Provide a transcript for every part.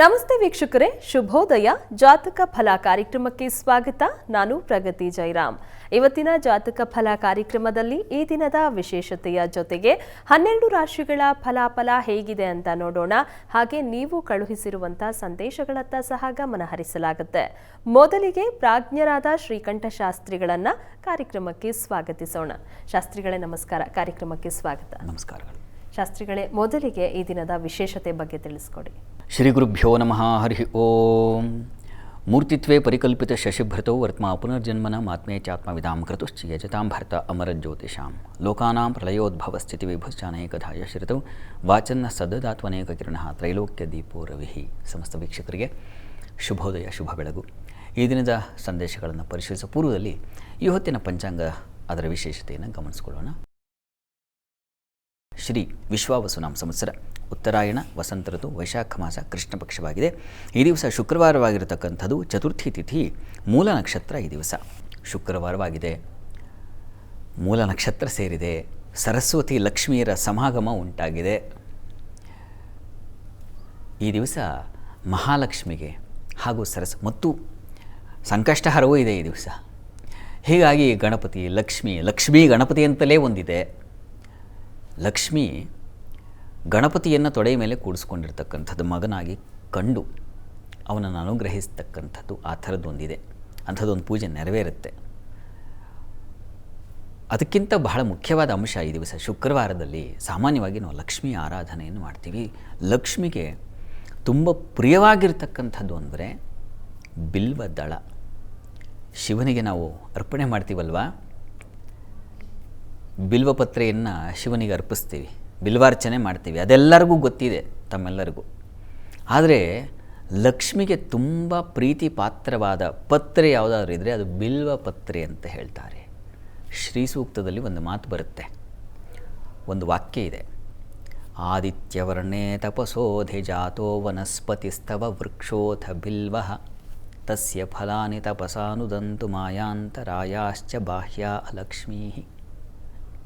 ನಮಸ್ತೆ ವೀಕ್ಷಕರೇ, ಶುಭೋದಯ. ಜಾತಕ ಫಲ ಕಾರ್ಯಕ್ರಮಕ್ಕೆ ಸ್ವಾಗತ. ನಾನು ಪ್ರಗತಿ ಜೈರಾಮ್. ಇವತ್ತಿನ ಜಾತಕ ಫಲ ಕಾರ್ಯಕ್ರಮದಲ್ಲಿ ಈ ದಿನದ ವಿಶೇಷತೆಯ ಜೊತೆಗೆ 12 ರಾಶಿಗಳ ಫಲಾಫಲ ಹೇಗಿದೆ ಅಂತ ನೋಡೋಣ. ಹಾಗೆ ನೀವು ಕಳುಹಿಸಿರುವಂತಹ ಸಂದೇಶಗಳತ್ತ ಸಹ ಗಮನ ಹರಿಸಲಾಗುತ್ತೆ. ಮೊದಲಿಗೆ ಪ್ರಾಜ್ಞರಾದ ಶ್ರೀಕಂಠ ಶಾಸ್ತ್ರಿಗಳನ್ನ ಕಾರ್ಯಕ್ರಮಕ್ಕೆ ಸ್ವಾಗತಿಸೋಣ. ಶಾಸ್ತ್ರಿಗಳೇ ನಮಸ್ಕಾರ, ಕಾರ್ಯಕ್ರಮಕ್ಕೆ ಸ್ವಾಗತ. ನಮಸ್ಕಾರಗಳು. ಶಾಸ್ತ್ರಿಗಳೇ, ಮೊದಲಿಗೆ ಈ ದಿನದ ವಿಶೇಷತೆ ಬಗ್ಗೆ ತಿಳಿಸ್ಕೊಡಿ. ಶ್ರೀ ಗುರುಭ್ಯೋ ನಮಃ. ಹರಿ ಓಂ. ಮೂರ್ತಿತ್ವೇ ಪರಿಕಲ್ಪಿತ ಶಶಿಭೃತೌ ವರ್ತ್ಮಾ ಪುನರ್ಜನ್ಮನ ಆತ್ಮೇ ಚಾತ್ಮವಿದಾಂ ಕೃತುಶ್ಚ ಯಜತಾಂ ಭರ್ತ ಅಮರಜ್ಯೋತಿಷಾಂ ಲೋಕಾನಾಂ ಪ್ರಳಯೋದ್ಭವ ಸ್ಥಿತಿ ವಿಭುಶ್ಚಾನೇಕಧಾಯ ಶ್ರಿತೌ ವಾಚನ್ನ ಸದದಾತ್ವನೇಕ ಕಿರಣ ತ್ರೈಲೋಕ್ಯ ದೀಪೋ ರವಿಹಿ. ಸಮಸ್ತ ವೀಕ್ಷಕರಿಗೆ ಶುಭೋದಯ, ಶುಭ ಬೆಳಗು. ಈ ದಿನದ ಸಂದೇಶಗಳನ್ನು ಪರಿಶೀಲಿಸುವ ಪೂರ್ವದಲ್ಲಿ ಈ ಹೊತ್ತಿನ ಪಂಚಾಂಗ ಅದರ ವಿಶೇಷತೆಯನ್ನು ಗಮನಿಸಿಕೊಳ್ಳೋಣ. ಶ್ರೀ ವಿಶ್ವಾವಸುನಾಮ ಸಂವತ್ಸರ, ಉತ್ತರಾಯಣ, ವಸಂತ ಋತು, ವೈಶಾಖ ಮಾಸ, ಕೃಷ್ಣ ಪಕ್ಷವಾಗಿದೆ. ಈ ದಿವಸ ಶುಕ್ರವಾರವಾಗಿರತಕ್ಕಂಥದ್ದು. ಚತುರ್ಥಿ ತಿಥಿ, ಮೂಲ ನಕ್ಷತ್ರ ಈ ದಿವಸ ಶುಕ್ರವಾರವಾಗಿದೆ. ಮೂಲ ನಕ್ಷತ್ರ ಸೇರಿದೆ. ಸರಸ್ವತಿ ಲಕ್ಷ್ಮಿಯರ ಸಮಾಗಮ ಉಂಟಾಗಿದೆ. ಈ ದಿವಸ ಮಹಾಲಕ್ಷ್ಮಿಗೆ ಹಾಗೂ ಮತ್ತು ಸಂಕಷ್ಟಹರವೂ ಇದೆ ಈ ದಿವಸ. ಹೀಗಾಗಿ ಗಣಪತಿ ಲಕ್ಷ್ಮೀ ಗಣಪತಿ ಅಂತಲೇ ಒಂದಿದೆ. ಲಕ್ಷ್ಮಿ ಗಣಪತಿಯನ್ನು ತೊಡೆಯ ಮೇಲೆ ಕೂಡಿಸ್ಕೊಂಡಿರ್ತಕ್ಕಂಥದ್ದು, ಮಗನಾಗಿ ಕಂಡು ಅವನನ್ನು ಅನುಗ್ರಹಿಸ್ತಕ್ಕಂಥದ್ದು. ಆ ಥರದ್ದೊಂದಿದೆ. ಅಂಥದ್ದೊಂದು ಪೂಜೆ ನೆರವೇರುತ್ತೆ. ಅದಕ್ಕಿಂತ ಬಹಳ ಮುಖ್ಯವಾದ ಅಂಶ ಈ ದಿವಸ ಶುಕ್ರವಾರದಲ್ಲಿ ಸಾಮಾನ್ಯವಾಗಿ ನಾವು ಲಕ್ಷ್ಮೀ ಆರಾಧನೆಯನ್ನು ಮಾಡ್ತೀವಿ. ಲಕ್ಷ್ಮಿಗೆ ತುಂಬ ಪ್ರಿಯವಾಗಿರ್ತಕ್ಕಂಥದ್ದು ಅಂದರೆ ಬಿಲ್ವ ದಳ. ಶಿವನಿಗೆ ನಾವು ಅರ್ಪಣೆ ಮಾಡ್ತೀವಲ್ವ, ಬಿಲ್ವಪತ್ರೆಯನ್ನು ಶಿವನಿಗೆ ಅರ್ಪಿಸ್ತೀವಿ, ಬಿಲ್ವಾರ್ಚನೆ ಮಾಡ್ತೀವಿ. ಅದೆಲ್ಲರಿಗೂ ಗೊತ್ತಿದೆ, ತಮ್ಮೆಲ್ಲರಿಗೂ. ಆದರೆ ಲಕ್ಷ್ಮಿಗೆ ತುಂಬ ಪ್ರೀತಿ ಪಾತ್ರವಾದ ಪತ್ರೆ ಯಾವುದಾದ್ರೂ ಇದ್ದರೆ ಅದು ಬಿಲ್ವಪತ್ರೆ ಅಂತ ಹೇಳ್ತಾರೆ. ಶ್ರೀ ಸೂಕ್ತದಲ್ಲಿ ಒಂದು ಮಾತು ಬರುತ್ತೆ, ಒಂದು ವಾಕ್ಯ ಇದೆ. ಆದಿತ್ಯವರ್ಣೇ ತಪಸೋಧಿ ಜಾತೋ ವನಸ್ಪತಿಸ್ತವ ವೃಕ್ಷೋಥ ಬಿಲ್ವ ತಸ್ಯ ಫಲಾನಿ ತಪಸಾನುದಂತು ಮಾಯಾಂತರಾಯಾಶ್ಚ ಬಾಹ್ಯ ಅಲಕ್ಷ್ಮೀ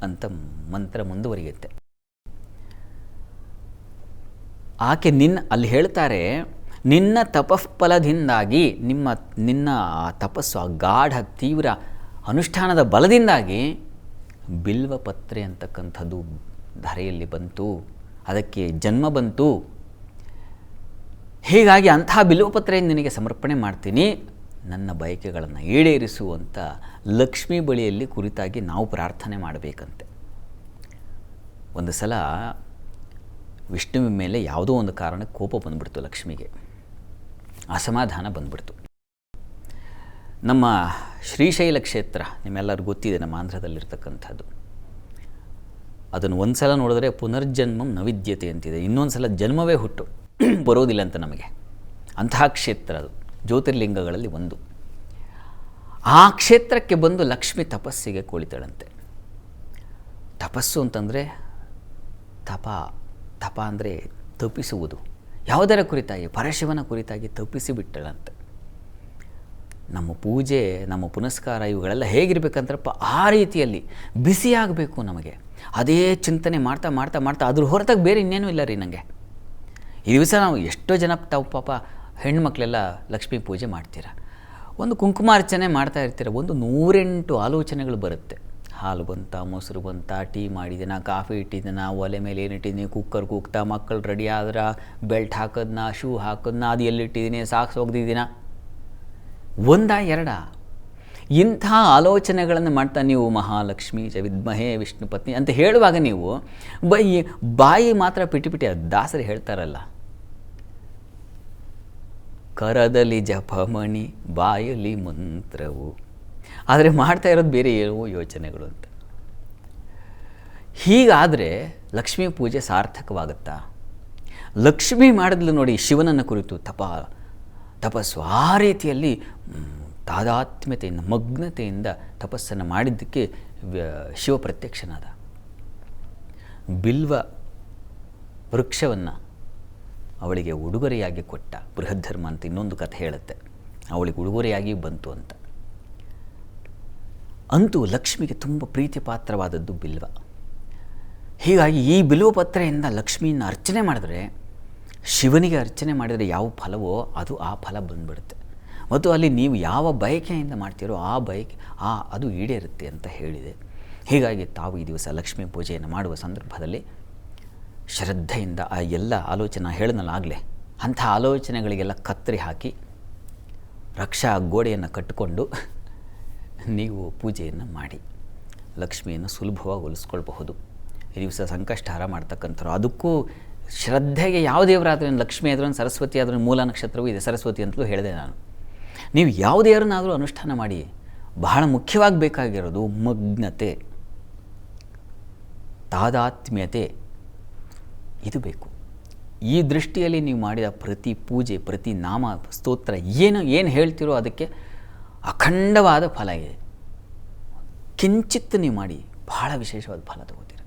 ಅಂತ ಮಂತ್ರ ಮುಂದುವರಿಯುತ್ತೆ. ಆಕೆ ಅಲ್ಲಿ ಹೇಳ್ತಾರೆ, ನಿನ್ನ ತಪಫಲದಿಂದಾಗಿ, ನಿನ್ನ ತಪಸ್ಸು, ಆ ಗಾಢ ತೀವ್ರ ಅನುಷ್ಠಾನದ ಬಲದಿಂದಾಗಿ ಬಿಲ್ವಪತ್ರೆ ಅಂತಕ್ಕಂಥದ್ದು ಧರೆಯಲ್ಲಿ ಬಂತು, ಅದಕ್ಕೆ ಜನ್ಮ ಬಂತು. ಹೀಗಾಗಿ ಅಂತಹ ಬಿಲ್ವಪತ್ರೆಯನ್ನು ನಿನಗೆ ಸಮರ್ಪಣೆ ಮಾಡ್ತೀನಿ, ನನ್ನ ಬಯಕೆಗಳನ್ನು ಈಡೇರಿಸುವಂಥ ಲಕ್ಷ್ಮೀ ಬಳಿಯಲ್ಲಿ ಕುರಿತಾಗಿ ನಾವು ಪ್ರಾರ್ಥನೆ ಮಾಡಬೇಕಂತೆ. ಒಂದು ಸಲ ವಿಷ್ಣುವಿನ ಮೇಲೆ ಯಾವುದೋ ಒಂದು ಕಾರಣಕ್ಕೆ ಕೋಪ ಬಂದ್ಬಿಡ್ತು ಲಕ್ಷ್ಮಿಗೆ, ಅಸಮಾಧಾನ ಬಂದ್ಬಿಡ್ತು. ನಮ್ಮ ಶ್ರೀಶೈಲ ಕ್ಷೇತ್ರ ನಿಮ್ಮೆಲ್ಲರಿಗೂ ಗೊತ್ತಿದೆ, ನಮ್ಮ ಆಂಧ್ರದಲ್ಲಿರ್ತಕ್ಕಂಥದ್ದು. ಅದನ್ನು ಒಂದು ಸಲ ನೋಡಿದ್ರೆ ಪುನರ್ಜನ್ಮಂ ನವಿದ್ಯತೆ ಅಂತಿದೆ. ಇನ್ನೊಂದು ಸಲ ಜನ್ಮವೇ ಹುಟ್ಟು ಬರೋದಿಲ್ಲ ಅಂತ ನಮಗೆ. ಅಂತಹ ಕ್ಷೇತ್ರ ಅದು, ಜ್ಯೋತಿರ್ಲಿಂಗಗಳಲ್ಲಿ ಒಂದು. ಆ ಕ್ಷೇತ್ರಕ್ಕೆ ಬಂದು ಲಕ್ಷ್ಮಿ ತಪಸ್ಸಿಗೆ ಕುಳಿತಳಂತೆ. ತಪಸ್ಸು ಅಂತಂದರೆ ತಪ ಅಂದರೆ ತಪ್ಪಿಸುವುದು. ಯಾವುದರ ಕುರಿತಾಗಿ? ಪರಶಿವನ ಕುರಿತಾಗಿ ತಪ್ಪಿಸಿಬಿಟ್ಟಳಂತೆ. ನಮ್ಮ ಪೂಜೆ, ನಮ್ಮ ಪುನಸ್ಕಾರ ಇವುಗಳೆಲ್ಲ ಹೇಗಿರಬೇಕಂದ್ರಪ್ಪ, ಆ ರೀತಿಯಲ್ಲಿ ಬಿಸಿಯಾಗಬೇಕು ನಮಗೆ. ಅದೇ ಚಿಂತನೆ ಮಾಡ್ತಾ ಮಾಡ್ತಾ ಮಾಡ್ತಾ ಅದ್ರ ಹೊರತಾಗಿ ಬೇರೆ ಇನ್ನೇನೂ ಇಲ್ಲ ರೀ ನನಗೆ. ಈ ದಿವಸ ನಾವು ಎಷ್ಟೋ ಜನ ತಾವು ಪಾಪ ಹೆಣ್ಮಕ್ಳೆಲ್ಲ ಲಕ್ಷ್ಮೀ ಪೂಜೆ ಮಾಡ್ತೀರ, ಒಂದು ಕುಂಕುಮಾರ್ಚನೆ ಮಾಡ್ತಾ ಇರ್ತೀರ, ಒಂದು 108 ಆಲೋಚನೆಗಳು ಬರುತ್ತೆ. ಹಾಲು ಬಂತ, ಮೊಸರು ಬಂತ, ಟೀ ಮಾಡಿದ್ದೀನ, ಕಾಫಿ ಇಟ್ಟಿದ್ದೀನ, ಒಲೆ ಮೇಲೆ ಏನಿಟ್ಟಿದ್ದೀನಿ, ಕುಕ್ಕರ್ ಕೂಗ್ತಾ, ಮಕ್ಕಳು ರೆಡಿ ಆದ್ರೆ ಬೆಲ್ಟ್ ಹಾಕೋದನ್ನ, ಶೂ ಹಾಕೋದನ್ನ, ಅದು ಎಲ್ಲಿಟ್ಟಿದ್ದೀನಿ, ಸಾಕ್ಸ್ ಒಗ್ದಿದ್ದೀನ, ಒಂದ ಎರಡ ಇಂಥ ಆಲೋಚನೆಗಳನ್ನು ಮಾಡ್ತಾ ನೀವು ಮಹಾಲಕ್ಷ್ಮಿ ಚ ವಿದ್ಮಹೇ ವಿಷ್ಣು ಪತ್ನಿ ಅಂತ ಹೇಳುವಾಗ ನೀವು ಬಾಯಿ ಮಾತ್ರ ಪಿಟಿ ದಾಸರು ಹೇಳ್ತಾರಲ್ಲ, ಕರದಲ್ಲಿ ಜಪಮಣಿ ಬಾಯಲ್ಲಿ ಮಂತ್ರವು, ಆದರೆ ಮಾಡ್ತಾ ಇರೋದು ಬೇರೆ ಏನೋ ಯೋಚನೆಗಳು ಅಂತ. ಹೀಗಾದರೆ ಲಕ್ಷ್ಮೀ ಪೂಜೆ ಸಾರ್ಥಕವಾಗುತ್ತಾ? ಲಕ್ಷ್ಮಿ ಮಾಡಿದ್ಲು ನೋಡಿ ಶಿವನನ್ನು ಕುರಿತು ತಪಸ್ಸು. ಆ ರೀತಿಯಲ್ಲಿ ತಾದಾತ್ಮ್ಯತೆಯಿಂದ, ಮಗ್ನತೆಯಿಂದ ತಪಸ್ಸನ್ನು ಮಾಡಿದ್ದಕ್ಕೆ ಶಿವ ಪ್ರತ್ಯಕ್ಷನಾದ. ಬಿಲ್ವ ವೃಕ್ಷವನ್ನು ಅವಳಿಗೆ ಉಡುಗೊರೆಯಾಗಿ ಕೊಟ್ಟ. ಬೃಹದ್ಧರ್ಮ ಅಂತ ಇನ್ನೊಂದು ಕಥೆ ಹೇಳುತ್ತೆ, ಅವಳಿಗೆ ಉಡುಗೊರೆಯಾಗಿ ಬಂತು ಅಂತ. ಅಂತೂ ಲಕ್ಷ್ಮಿಗೆ ತುಂಬ ಪ್ರೀತಿ ಪಾತ್ರವಾದದ್ದು ಬಿಲ್ವ. ಹೀಗಾಗಿ ಈ ಬಿಲ್ವ ಪತ್ರೆಯಿಂದ ಲಕ್ಷ್ಮಿಯನ್ನು ಅರ್ಚನೆ ಮಾಡಿದ್ರೆ ಶಿವನಿಗೆ ಅರ್ಚನೆ ಮಾಡಿದರೆ ಯಾವ ಫಲವೋ ಅದು ಆ ಫಲ ಬಂದುಬಿಡುತ್ತೆ. ಮತ್ತು ಅಲ್ಲಿ ನೀವು ಯಾವ ಬಯಕೆಯಿಂದ ಮಾಡ್ತೀರೋ ಆ ಬಯಕೆ ಅದು ಈಡೇರುತ್ತೆ ಅಂತ ಹೇಳಿದೆ. ಹೀಗಾಗಿ ತಾವು ಈ ದಿವಸ ಲಕ್ಷ್ಮೀ ಪೂಜೆಯನ್ನು ಮಾಡುವ ಸಂದರ್ಭದಲ್ಲಿ ಶ್ರದ್ಧೆಯಿಂದ ಆ ಎಲ್ಲ ಆಲೋಚನೆ ಹೇಳಿದನಾಗಲೇ ಅಂಥ ಆಲೋಚನೆಗಳಿಗೆಲ್ಲ ಕತ್ತರಿ ಹಾಕಿ ರಕ್ಷಾ ಗೋಡೆಯನ್ನು ಕಟ್ಟಿಕೊಂಡು ನೀವು ಪೂಜೆಯನ್ನು ಮಾಡಿ ಲಕ್ಷ್ಮಿಯನ್ನು ಸುಲಭವಾಗಿ ಒಲಿಸ್ಕೊಳ್ಬಹುದು. ಈ ದಿವಸ ಸಂಕಷ್ಟಹಾರ ಮಾಡ್ತಕ್ಕಂಥವ್ರು, ಅದಕ್ಕೂ ಶ್ರದ್ಧೆಗೆ ಯಾವ ದೇವರಾದ್ರೂ, ಲಕ್ಷ್ಮಿ ಆದ್ರೂ ಸರಸ್ವತಿ ಆದ್ರೂ ಮೂಲ ನಕ್ಷತ್ರವೂ ಇದೆ, ಸರಸ್ವತಿ ಅಂತಲೂ ಹೇಳಿದೆ ನಾನು. ನೀವು ಯಾವ ದೇವರನ್ನಾದರೂ ಅನುಷ್ಠಾನ ಮಾಡಿ. ಬಹಳ ಮುಖ್ಯವಾಗಿ ಬೇಕಾಗಿರೋದು ಮಗ್ನತೆ, ತಾದಾತ್ಮ್ಯತೆ, ಇದು ಬೇಕು. ಈ ದೃಷ್ಟಿಯಲ್ಲಿ ನೀವು ಮಾಡಿದ ಪ್ರತಿ ಪೂಜೆ, ಪ್ರತಿ ನಾಮ ಸ್ತೋತ್ರ ಏನು ಹೇಳ್ತೀರೋ ಅದಕ್ಕೆ ಅಖಂಡವಾದ ಫಲ ಇದೆ. ಕಿಂಚಿತ್ ನೀವು ಮಾಡಿ ಬಹಳ ವಿಶೇಷವಾದ ಫಲ ತಗೋತೀರ.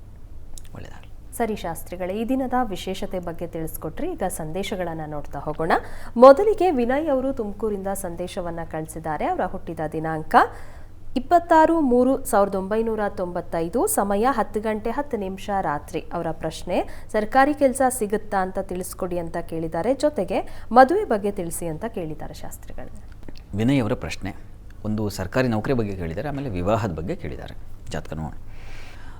ಒಳ್ಳೆಯದಾಗಲಿ. ಸರಿ ಶಾಸ್ತ್ರಿಗಳೇ, ಈ ದಿನದ ವಿಶೇಷತೆ ಬಗ್ಗೆ ತಿಳಿಸ್ಕೊಟ್ರಿ. ಈಗ ಸಂದೇಶಗಳನ್ನು ನೋಡ್ತಾ ಹೋಗೋಣ. ಮೊದಲಿಗೆ ವಿನಯ್ ಅವರು ತುಮಕೂರಿಂದ ಸಂದೇಶವನ್ನು ಕಳಿಸಿದ್ದಾರೆ. ಅವರ ಹುಟ್ಟಿದ ದಿನಾಂಕ 26/3/1995, ಸಮಯ 10:10 ರಾತ್ರಿ. ಅವರ ಪ್ರಶ್ನೆ, ಸರ್ಕಾರಿ ಕೆಲಸ ಸಿಗುತ್ತಾ ಅಂತ ತಿಳಿಸ್ಕೊಡಿ ಅಂತ ಕೇಳಿದ್ದಾರೆ. ಜೊತೆಗೆ ಮದುವೆ ಬಗ್ಗೆ ತಿಳಿಸಿ ಅಂತ ಕೇಳಿದ್ದಾರೆ ಶಾಸ್ತ್ರಿಗಳು. ವಿನಯ್ ಅವರ ಪ್ರಶ್ನೆ ಒಂದು ಸರ್ಕಾರಿ ನೌಕರಿ ಬಗ್ಗೆ ಕೇಳಿದ್ದಾರೆ, ಆಮೇಲೆ ವಿವಾಹದ ಬಗ್ಗೆ ಕೇಳಿದ್ದಾರೆ. ಜಾತಕ ನೋಡೋಣ.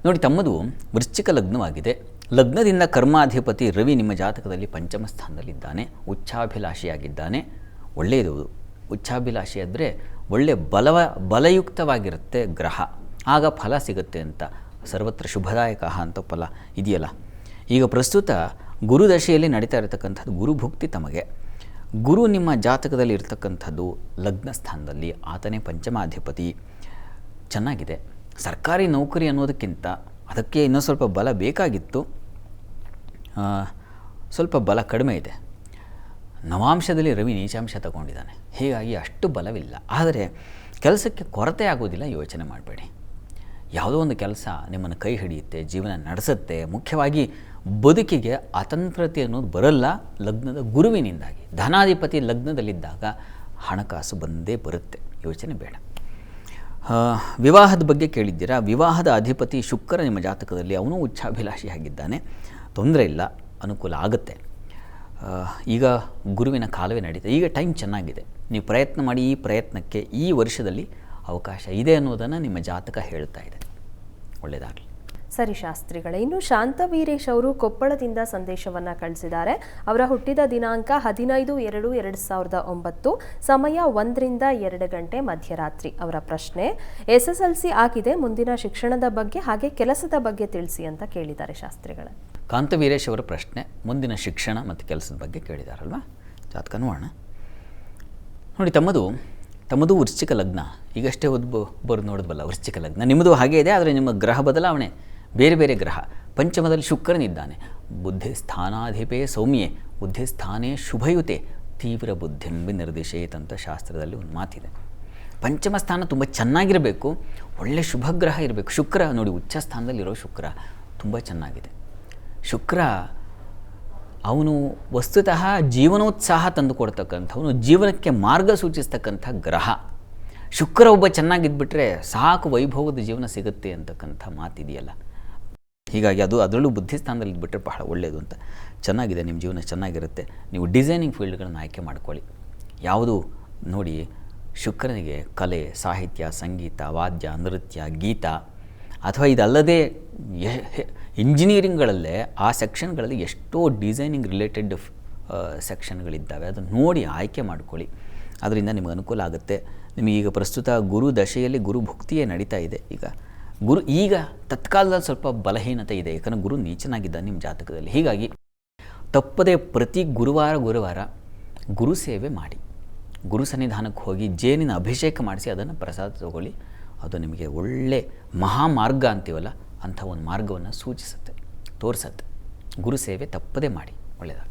ನೋಡಿ, ತಮ್ಮದು ವೃಶ್ಚಿಕ ಲಗ್ನವಾಗಿದೆ. ಲಗ್ನದಿಂದ ಕರ್ಮಾಧಿಪತಿ ರವಿ ನಿಮ್ಮ ಜಾತಕದಲ್ಲಿ ಪಂಚಮ ಸ್ಥಾನದಲ್ಲಿದ್ದಾನೆ. ಉಚ್ಚಾಭಿಲಾಷಿಯಾಗಿದ್ದಾನೆ. ಒಳ್ಳೆಯದು. ಉಚ್ಚಾಭಿಲಾಷಿ ಆದರೆ ಒಳ್ಳೆ ಬಲಯುಕ್ತವಾಗಿರುತ್ತೆ ಗ್ರಹ, ಆಗ ಫಲ ಸಿಗುತ್ತೆ ಅಂತ. ಸರ್ವತ್ರ ಶುಭದಾಯಕ ಅಂತ ಫಲ ಇದೆಯಲ್ಲ. ಈಗ ಪ್ರಸ್ತುತ ಗುರುದಶೆಯಲ್ಲಿ ನಡೀತಾ ಇರತಕ್ಕಂಥದ್ದು ಗುರುಭುಕ್ತಿ ತಮಗೆ. ಗುರು ನಿಮ್ಮ ಜಾತಕದಲ್ಲಿ ಇರತಕ್ಕಂಥದ್ದು ಲಗ್ನ ಸ್ಥಾನದಲ್ಲಿ, ಆತನೇ ಪಂಚಮಾಧಿಪತಿ. ಚೆನ್ನಾಗಿದೆ. ಸರ್ಕಾರಿ ನೌಕರಿ ಅನ್ನೋದಕ್ಕಿಂತ ಅದಕ್ಕೆ ಇನ್ನೂ ಸ್ವಲ್ಪ ಬಲ ಬೇಕಾಗಿತ್ತು, ಸ್ವಲ್ಪ ಬಲ ಕಡಿಮೆ ಇದೆ. ನವಾಂಶದಲ್ಲಿ ರವಿ ನೀಚಾಂಶ ತಗೊಂಡಿದ್ದಾನೆ, ಹೀಗಾಗಿ ಅಷ್ಟು ಬಲವಿಲ್ಲ. ಆದರೆ ಕೆಲಸಕ್ಕೆ ಕೊರತೆ ಆಗೋದಿಲ್ಲ, ಯೋಚನೆ ಮಾಡಬೇಡಿ. ಯಾವುದೋ ಒಂದು ಕೆಲಸ ನಿಮ್ಮನ್ನು ಕೈ ಹಿಡಿಯುತ್ತೆ, ಜೀವನ ನಡೆಸುತ್ತೆ. ಮುಖ್ಯವಾಗಿ ಬದುಕಿಗೆ ಅತಂತ್ರತೆ ಅನ್ನೋದು ಬರಲ್ಲ ಲಗ್ನದ ಗುರುವಿನಿಂದಾಗಿ. ಧನಾಧಿಪತಿ ಲಗ್ನದಲ್ಲಿದ್ದಾಗ ಹಣಕಾಸು ಬಂದೇ ಬರುತ್ತೆ, ಯೋಚನೆ ಬೇಡ. ವಿವಾಹದ ಬಗ್ಗೆ ಕೇಳಿದ್ದೀರಾ. ವಿವಾಹದ ಅಧಿಪತಿ ಶುಕ್ರ ನಿಮ್ಮ ಜಾತಕದಲ್ಲಿ, ಅವನು ಉಚ್ಚಾಭಿಲಾಷಿಯಾಗಿದ್ದಾನೆ. ತೊಂದರೆ ಇಲ್ಲ, ಅನುಕೂಲ ಆಗುತ್ತೆ. ಈಗ ಗುರುವಿನ ಕಾಲವೇ ನಡೀತದೆ. ಈಗ ಟೈಮ್ ಚೆನ್ನಾಗಿದೆ, ನೀವು ಪ್ರಯತ್ನ ಮಾಡಿ. ಈ ಪ್ರಯತ್ನಕ್ಕೆ ಈ ವರ್ಷದಲ್ಲಿ ಅವಕಾಶ ಇದೆ ಅನ್ನೋದನ್ನು ನಿಮ್ಮ ಜಾತಕ ಹೇಳ್ತಾ ಇದೆ. ಒಳ್ಳೆಯದಾಗಲಿ. ಸರಿ ಶಾಸ್ತ್ರಿಗಳೇ, ಇನ್ನು ಶಾಂತವೀರೇಶ್ ಅವರು ಕೊಪ್ಪಳದಿಂದ ಸಂದೇಶವನ್ನು ಕಳಿಸಿದ್ದಾರೆ. ಅವರ ಹುಟ್ಟಿದ ದಿನಾಂಕ 15/2/2009, ಸಮಯ 1-2 ಮಧ್ಯರಾತ್ರಿ. ಅವರ ಪ್ರಶ್ನೆ, SSLC ಆಗಿದೆ, ಮುಂದಿನ ಶಿಕ್ಷಣದ ಬಗ್ಗೆ ಹಾಗೆ ಕೆಲಸದ ಬಗ್ಗೆ ತಿಳಿಸಿ ಅಂತ ಕೇಳಿದ್ದಾರೆ ಶಾಸ್ತ್ರಿಗಳ. ಕಾಂತವೀರೇಶ್ ಅವರ ಪ್ರಶ್ನೆ ಮುಂದಿನ ಶಿಕ್ಷಣ ಮತ್ತು ಕೆಲಸದ ಬಗ್ಗೆ ಕೇಳಿದಾರಲ್ವ. ಜಾತಕ ನೋಡೋಣ. ನೋಡಿ, ತಮ್ಮದು ವೃಶ್ಚಿಕ ಲಗ್ನ. ಈಗಷ್ಟೇ ಬರೋದು ನೋಡಿದ್ವಲ್ಲ, ವೃಶ್ಚಿಕ ಲಗ್ನ ನಿಮ್ಮದು ಹಾಗೇ ಇದೆ. ಆದರೆ ನಿಮ್ಮ ಗ್ರಹ ಬದಲಾವಣೆ, ಬೇರೆ ಬೇರೆ ಗ್ರಹ. ಪಂಚಮದಲ್ಲಿ ಶುಕ್ರನಿದ್ದಾನೆ. ಬುದ್ಧಿ ಸ್ಥಾನಾಧಿಪೇ ಸೌಮ್ಯೆ, ಬುದ್ಧಿ ಸ್ಥಾನೇ ಶುಭಯುತೆ, ತೀವ್ರ ಬುದ್ಧಿಂಬಿ ನಿರ್ದೇಶೇತ್ ಅಂತ ಶಾಸ್ತ್ರದಲ್ಲಿ ಒಂದು ಮಾತಿದೆ. ಪಂಚಮ ಸ್ಥಾನ ತುಂಬ ಚೆನ್ನಾಗಿರಬೇಕು, ಒಳ್ಳೆ ಶುಭಗ್ರಹ ಇರಬೇಕು. ಶುಕ್ರ ನೋಡಿ, ಉಚ್ಚ ಸ್ಥಾನದಲ್ಲಿರೋ ಶುಕ್ರ ತುಂಬ ಚೆನ್ನಾಗಿದೆ. ಶುಕ್ರ ಅವನು ವಸ್ತುತಃ ಜೀವನೋತ್ಸಾಹ ತಂದು ಕೊಡ್ತಕ್ಕಂಥವನು, ಜೀವನಕ್ಕೆ ಮಾರ್ಗ ಸೂಚಿಸ್ತಕ್ಕಂಥ ಗ್ರಹ. ಶುಕ್ರ ಒಬ್ಬ ಚೆನ್ನಾಗಿದ್ಬಿಟ್ರೆ ಸಾಕು, ವೈಭವದ ಜೀವನ ಸಿಗುತ್ತೆ ಅಂತಕ್ಕಂಥ ಮಾತಿದೆಯಲ್ಲ. ಹೀಗಾಗಿ ಅದರಲ್ಲೂ ಬುದ್ಧಿಸ್ಥಾನದಲ್ಲಿ ಇದ್ಬಿಟ್ರೆ ಬಹಳ ಒಳ್ಳೆಯದು ಅಂತ. ಚೆನ್ನಾಗಿದೆ, ನಿಮ್ಮ ಜೀವನ ಚೆನ್ನಾಗಿರುತ್ತೆ. ನೀವು ಡಿಸೈನಿಂಗ್ ಫೀಲ್ಡ್ಗಳನ್ನು ಆಯ್ಕೆ ಮಾಡ್ಕೊಳ್ಳಿ. ಯಾವುದು ನೋಡಿ, ಶುಕ್ರನಿಗೆ ಕಲೆ, ಸಾಹಿತ್ಯ, ಸಂಗೀತ, ವಾದ್ಯ, ನೃತ್ಯ, ಗೀತ, ಅಥವಾ ಇದಲ್ಲದೆ ಇಂಜಿನಿಯರಿಂಗ್ಗಳಲ್ಲೇ ಆ ಸೆಕ್ಷನ್ಗಳಲ್ಲಿ ಎಷ್ಟೋ ಡಿಸೈನಿಂಗ್ ರಿಲೇಟೆಡ್ ಸೆಕ್ಷನ್ಗಳಿದ್ದಾವೆ. ಅದನ್ನು ನೋಡಿ ಆಯ್ಕೆ ಮಾಡ್ಕೊಳ್ಳಿ, ಅದರಿಂದ ನಿಮಗೆ ಅನುಕೂಲ ಆಗುತ್ತೆ. ನಿಮಗೀಗ ಪ್ರಸ್ತುತ ಗುರು ದಶೆಯಲ್ಲಿ ಗುರು ಭುಕ್ತಿಯೇ ನಡೀತಾ ಇದೆ. ಈಗ ತತ್ಕಾಲದಲ್ಲಿ ಸ್ವಲ್ಪ ಬಲಹೀನತೆ ಇದೆ, ಯಾಕಂದರೆ ಗುರು ನೀಚನಾಗಿದ್ದಾನೆ ನಿಮ್ಮ ಜಾತಕದಲ್ಲಿ. ಹೀಗಾಗಿ ತಪ್ಪದೇ ಪ್ರತಿ ಗುರುವಾರ ಗುರು ಸೇವೆ ಮಾಡಿ, ಗುರು ಸನ್ನಿಧಾನಕ್ಕೆ ಹೋಗಿ ಜೇನಿನ ಅಭಿಷೇಕ ಮಾಡಿಸಿ ಅದನ್ನು ಪ್ರಸಾದ ತಗೊಳ್ಳಿ. ಅದು ನಿಮಗೆ ಒಳ್ಳೆ ಮಹಾಮಾರ್ಗ ಅಂತೀವಲ್ಲ, ಅಂಥ ಒಂದು ಮಾರ್ಗವನ್ನು ಸೂಚಿಸುತ್ತೆ, ತೋರಿಸುತ್ತೆ. ಗುರು ಸೇವೆ ತಪ್ಪದೇ ಮಾಡಿ. ಒಳ್ಳೆಯದಾಗಲಿ.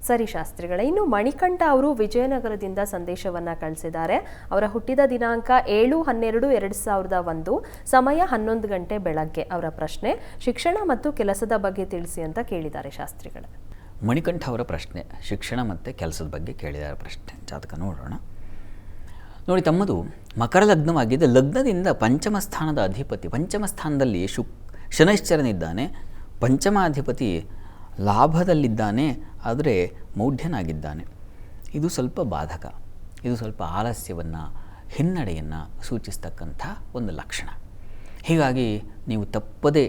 ಸರಿ ಶಾಸ್ತ್ರಿಗಳೇ, ಇನ್ನು ಮಣಿಕಂಠ ಅವರು ವಿಜಯನಗರದಿಂದ ಸಂದೇಶವನ್ನು ಕಳಿಸಿದ್ದಾರೆ. ಅವರ ಹುಟ್ಟಿದ ದಿನಾಂಕ 7/12/2001, ಸಮಯ 11 ಬೆಳಗ್ಗೆ. ಅವರ ಪ್ರಶ್ನೆ, ಶಿಕ್ಷಣ ಮತ್ತು ಕೆಲಸದ ಬಗ್ಗೆ ತಿಳಿಸಿ ಅಂತ ಕೇಳಿದ್ದಾರೆ ಶಾಸ್ತ್ರಿಗಳು. ಮಣಿಕಂಠ ಅವರ ಪ್ರಶ್ನೆ ಶಿಕ್ಷಣ ಮತ್ತು ಕೆಲಸದ ಬಗ್ಗೆ ಕೇಳಿದ್ದಾರೆ ಪ್ರಶ್ನೆ. ಜಾತಕ ನೋಡೋಣ. ನೋಡಿ, ತಮ್ಮದು ಮಕರ ಲಗ್ನವಾಗಿದೆ. ಲಗ್ನದಿಂದ ಪಂಚಮ ಸ್ಥಾನದ ಅಧಿಪತಿ, ಪಂಚಮ ಸ್ಥಾನದಲ್ಲಿ ಶನೈಶ್ಚರನಿದ್ದಾನೆ. ಪಂಚಮಾಧಿಪತಿ ಲಾಭದಲ್ಲಿದ್ದಾನೆ. ಆದರೆ ಮೌಢ್ಯನಾಗಿದ್ದಾನೆ. ಇದು ಸ್ವಲ್ಪ ಬಾಧಕ, ಇದು ಸ್ವಲ್ಪ ಆಲಸ್ಯವನ್ನು, ಹಿನ್ನಡೆಯನ್ನು ಸೂಚಿಸ್ತಕ್ಕಂಥ ಒಂದು ಲಕ್ಷಣ. ಹೀಗಾಗಿ ನೀವು ತಪ್ಪದೇ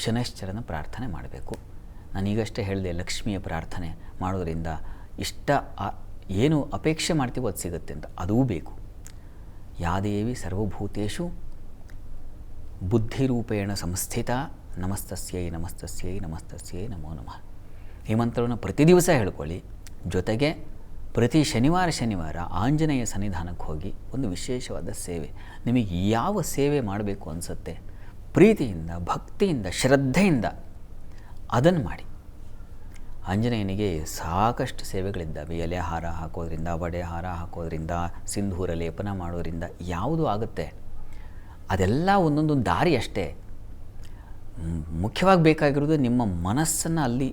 ಶನೈಶ್ಚರನ ಪ್ರಾರ್ಥನೆ ಮಾಡಬೇಕು. ನಾನೀಗಷ್ಟೇ ಹೇಳಿದೆ, ಲಕ್ಷ್ಮಿಯ ಪ್ರಾರ್ಥನೆ ಮಾಡೋದರಿಂದ ಏನು ಅಪೇಕ್ಷೆ ಮಾಡ್ತೀವೋ ಅದು ಸಿಗುತ್ತೆ ಅಂತ, ಅದೂ ಬೇಕು. ಯಾದೇವಿ ಸರ್ವಭೂತೇಷು ಬುದ್ಧಿರೂಪೇಣ ಸಂಸ್ಥಿತ ನಮಸ್ತಸ್ಯೈ ನಮಸ್ತಸ್ಯೈ ನಮಸ್ತಸ್ಯೈ ನಮೋ ನಮಃ. ಈ ಮಂತ್ರವನ್ನು ಪ್ರತಿ ದಿವಸ ಹೇಳ್ಕೊಳ್ಳಿ. ಜೊತೆಗೆ ಪ್ರತಿ ಶನಿವಾರ ಆಂಜನೇಯ ಸನ್ನಿಧಾನಕ್ಕೆ ಹೋಗಿ ಒಂದು ವಿಶೇಷವಾದ ಸೇವೆ, ನಿಮಗೆ ಯಾವ ಸೇವೆ ಮಾಡಬೇಕು ಅನಿಸುತ್ತೆ, ಪ್ರೀತಿಯಿಂದ, ಭಕ್ತಿಯಿಂದ, ಶ್ರದ್ಧೆಯಿಂದ ಅದನ್ನು ಮಾಡಿ. ಆಂಜನೇಯನಿಗೆ ಸಾಕಷ್ಟು ಸೇವೆಗಳಿದ್ದಾವೆ. ಎಲೆ ಹಾರ ಹಾಕೋದ್ರಿಂದ, ಬಡೆ ಹಾರ ಹಾಕೋದ್ರಿಂದ, ಸಿಂಧೂರ ಲೇಪನ ಮಾಡೋದ್ರಿಂದ ಯಾವುದು ಆಗುತ್ತೆ, ಅದೆಲ್ಲ ಒಂದೊಂದು ದಾರಿ ಅಷ್ಟೇ. ಮುಖ್ಯವಾಗಿ ಬೇಕಾಗಿರೋದು ನಿಮ್ಮ ಮನಸ್ಸನ್ನು ಅಲ್ಲಿ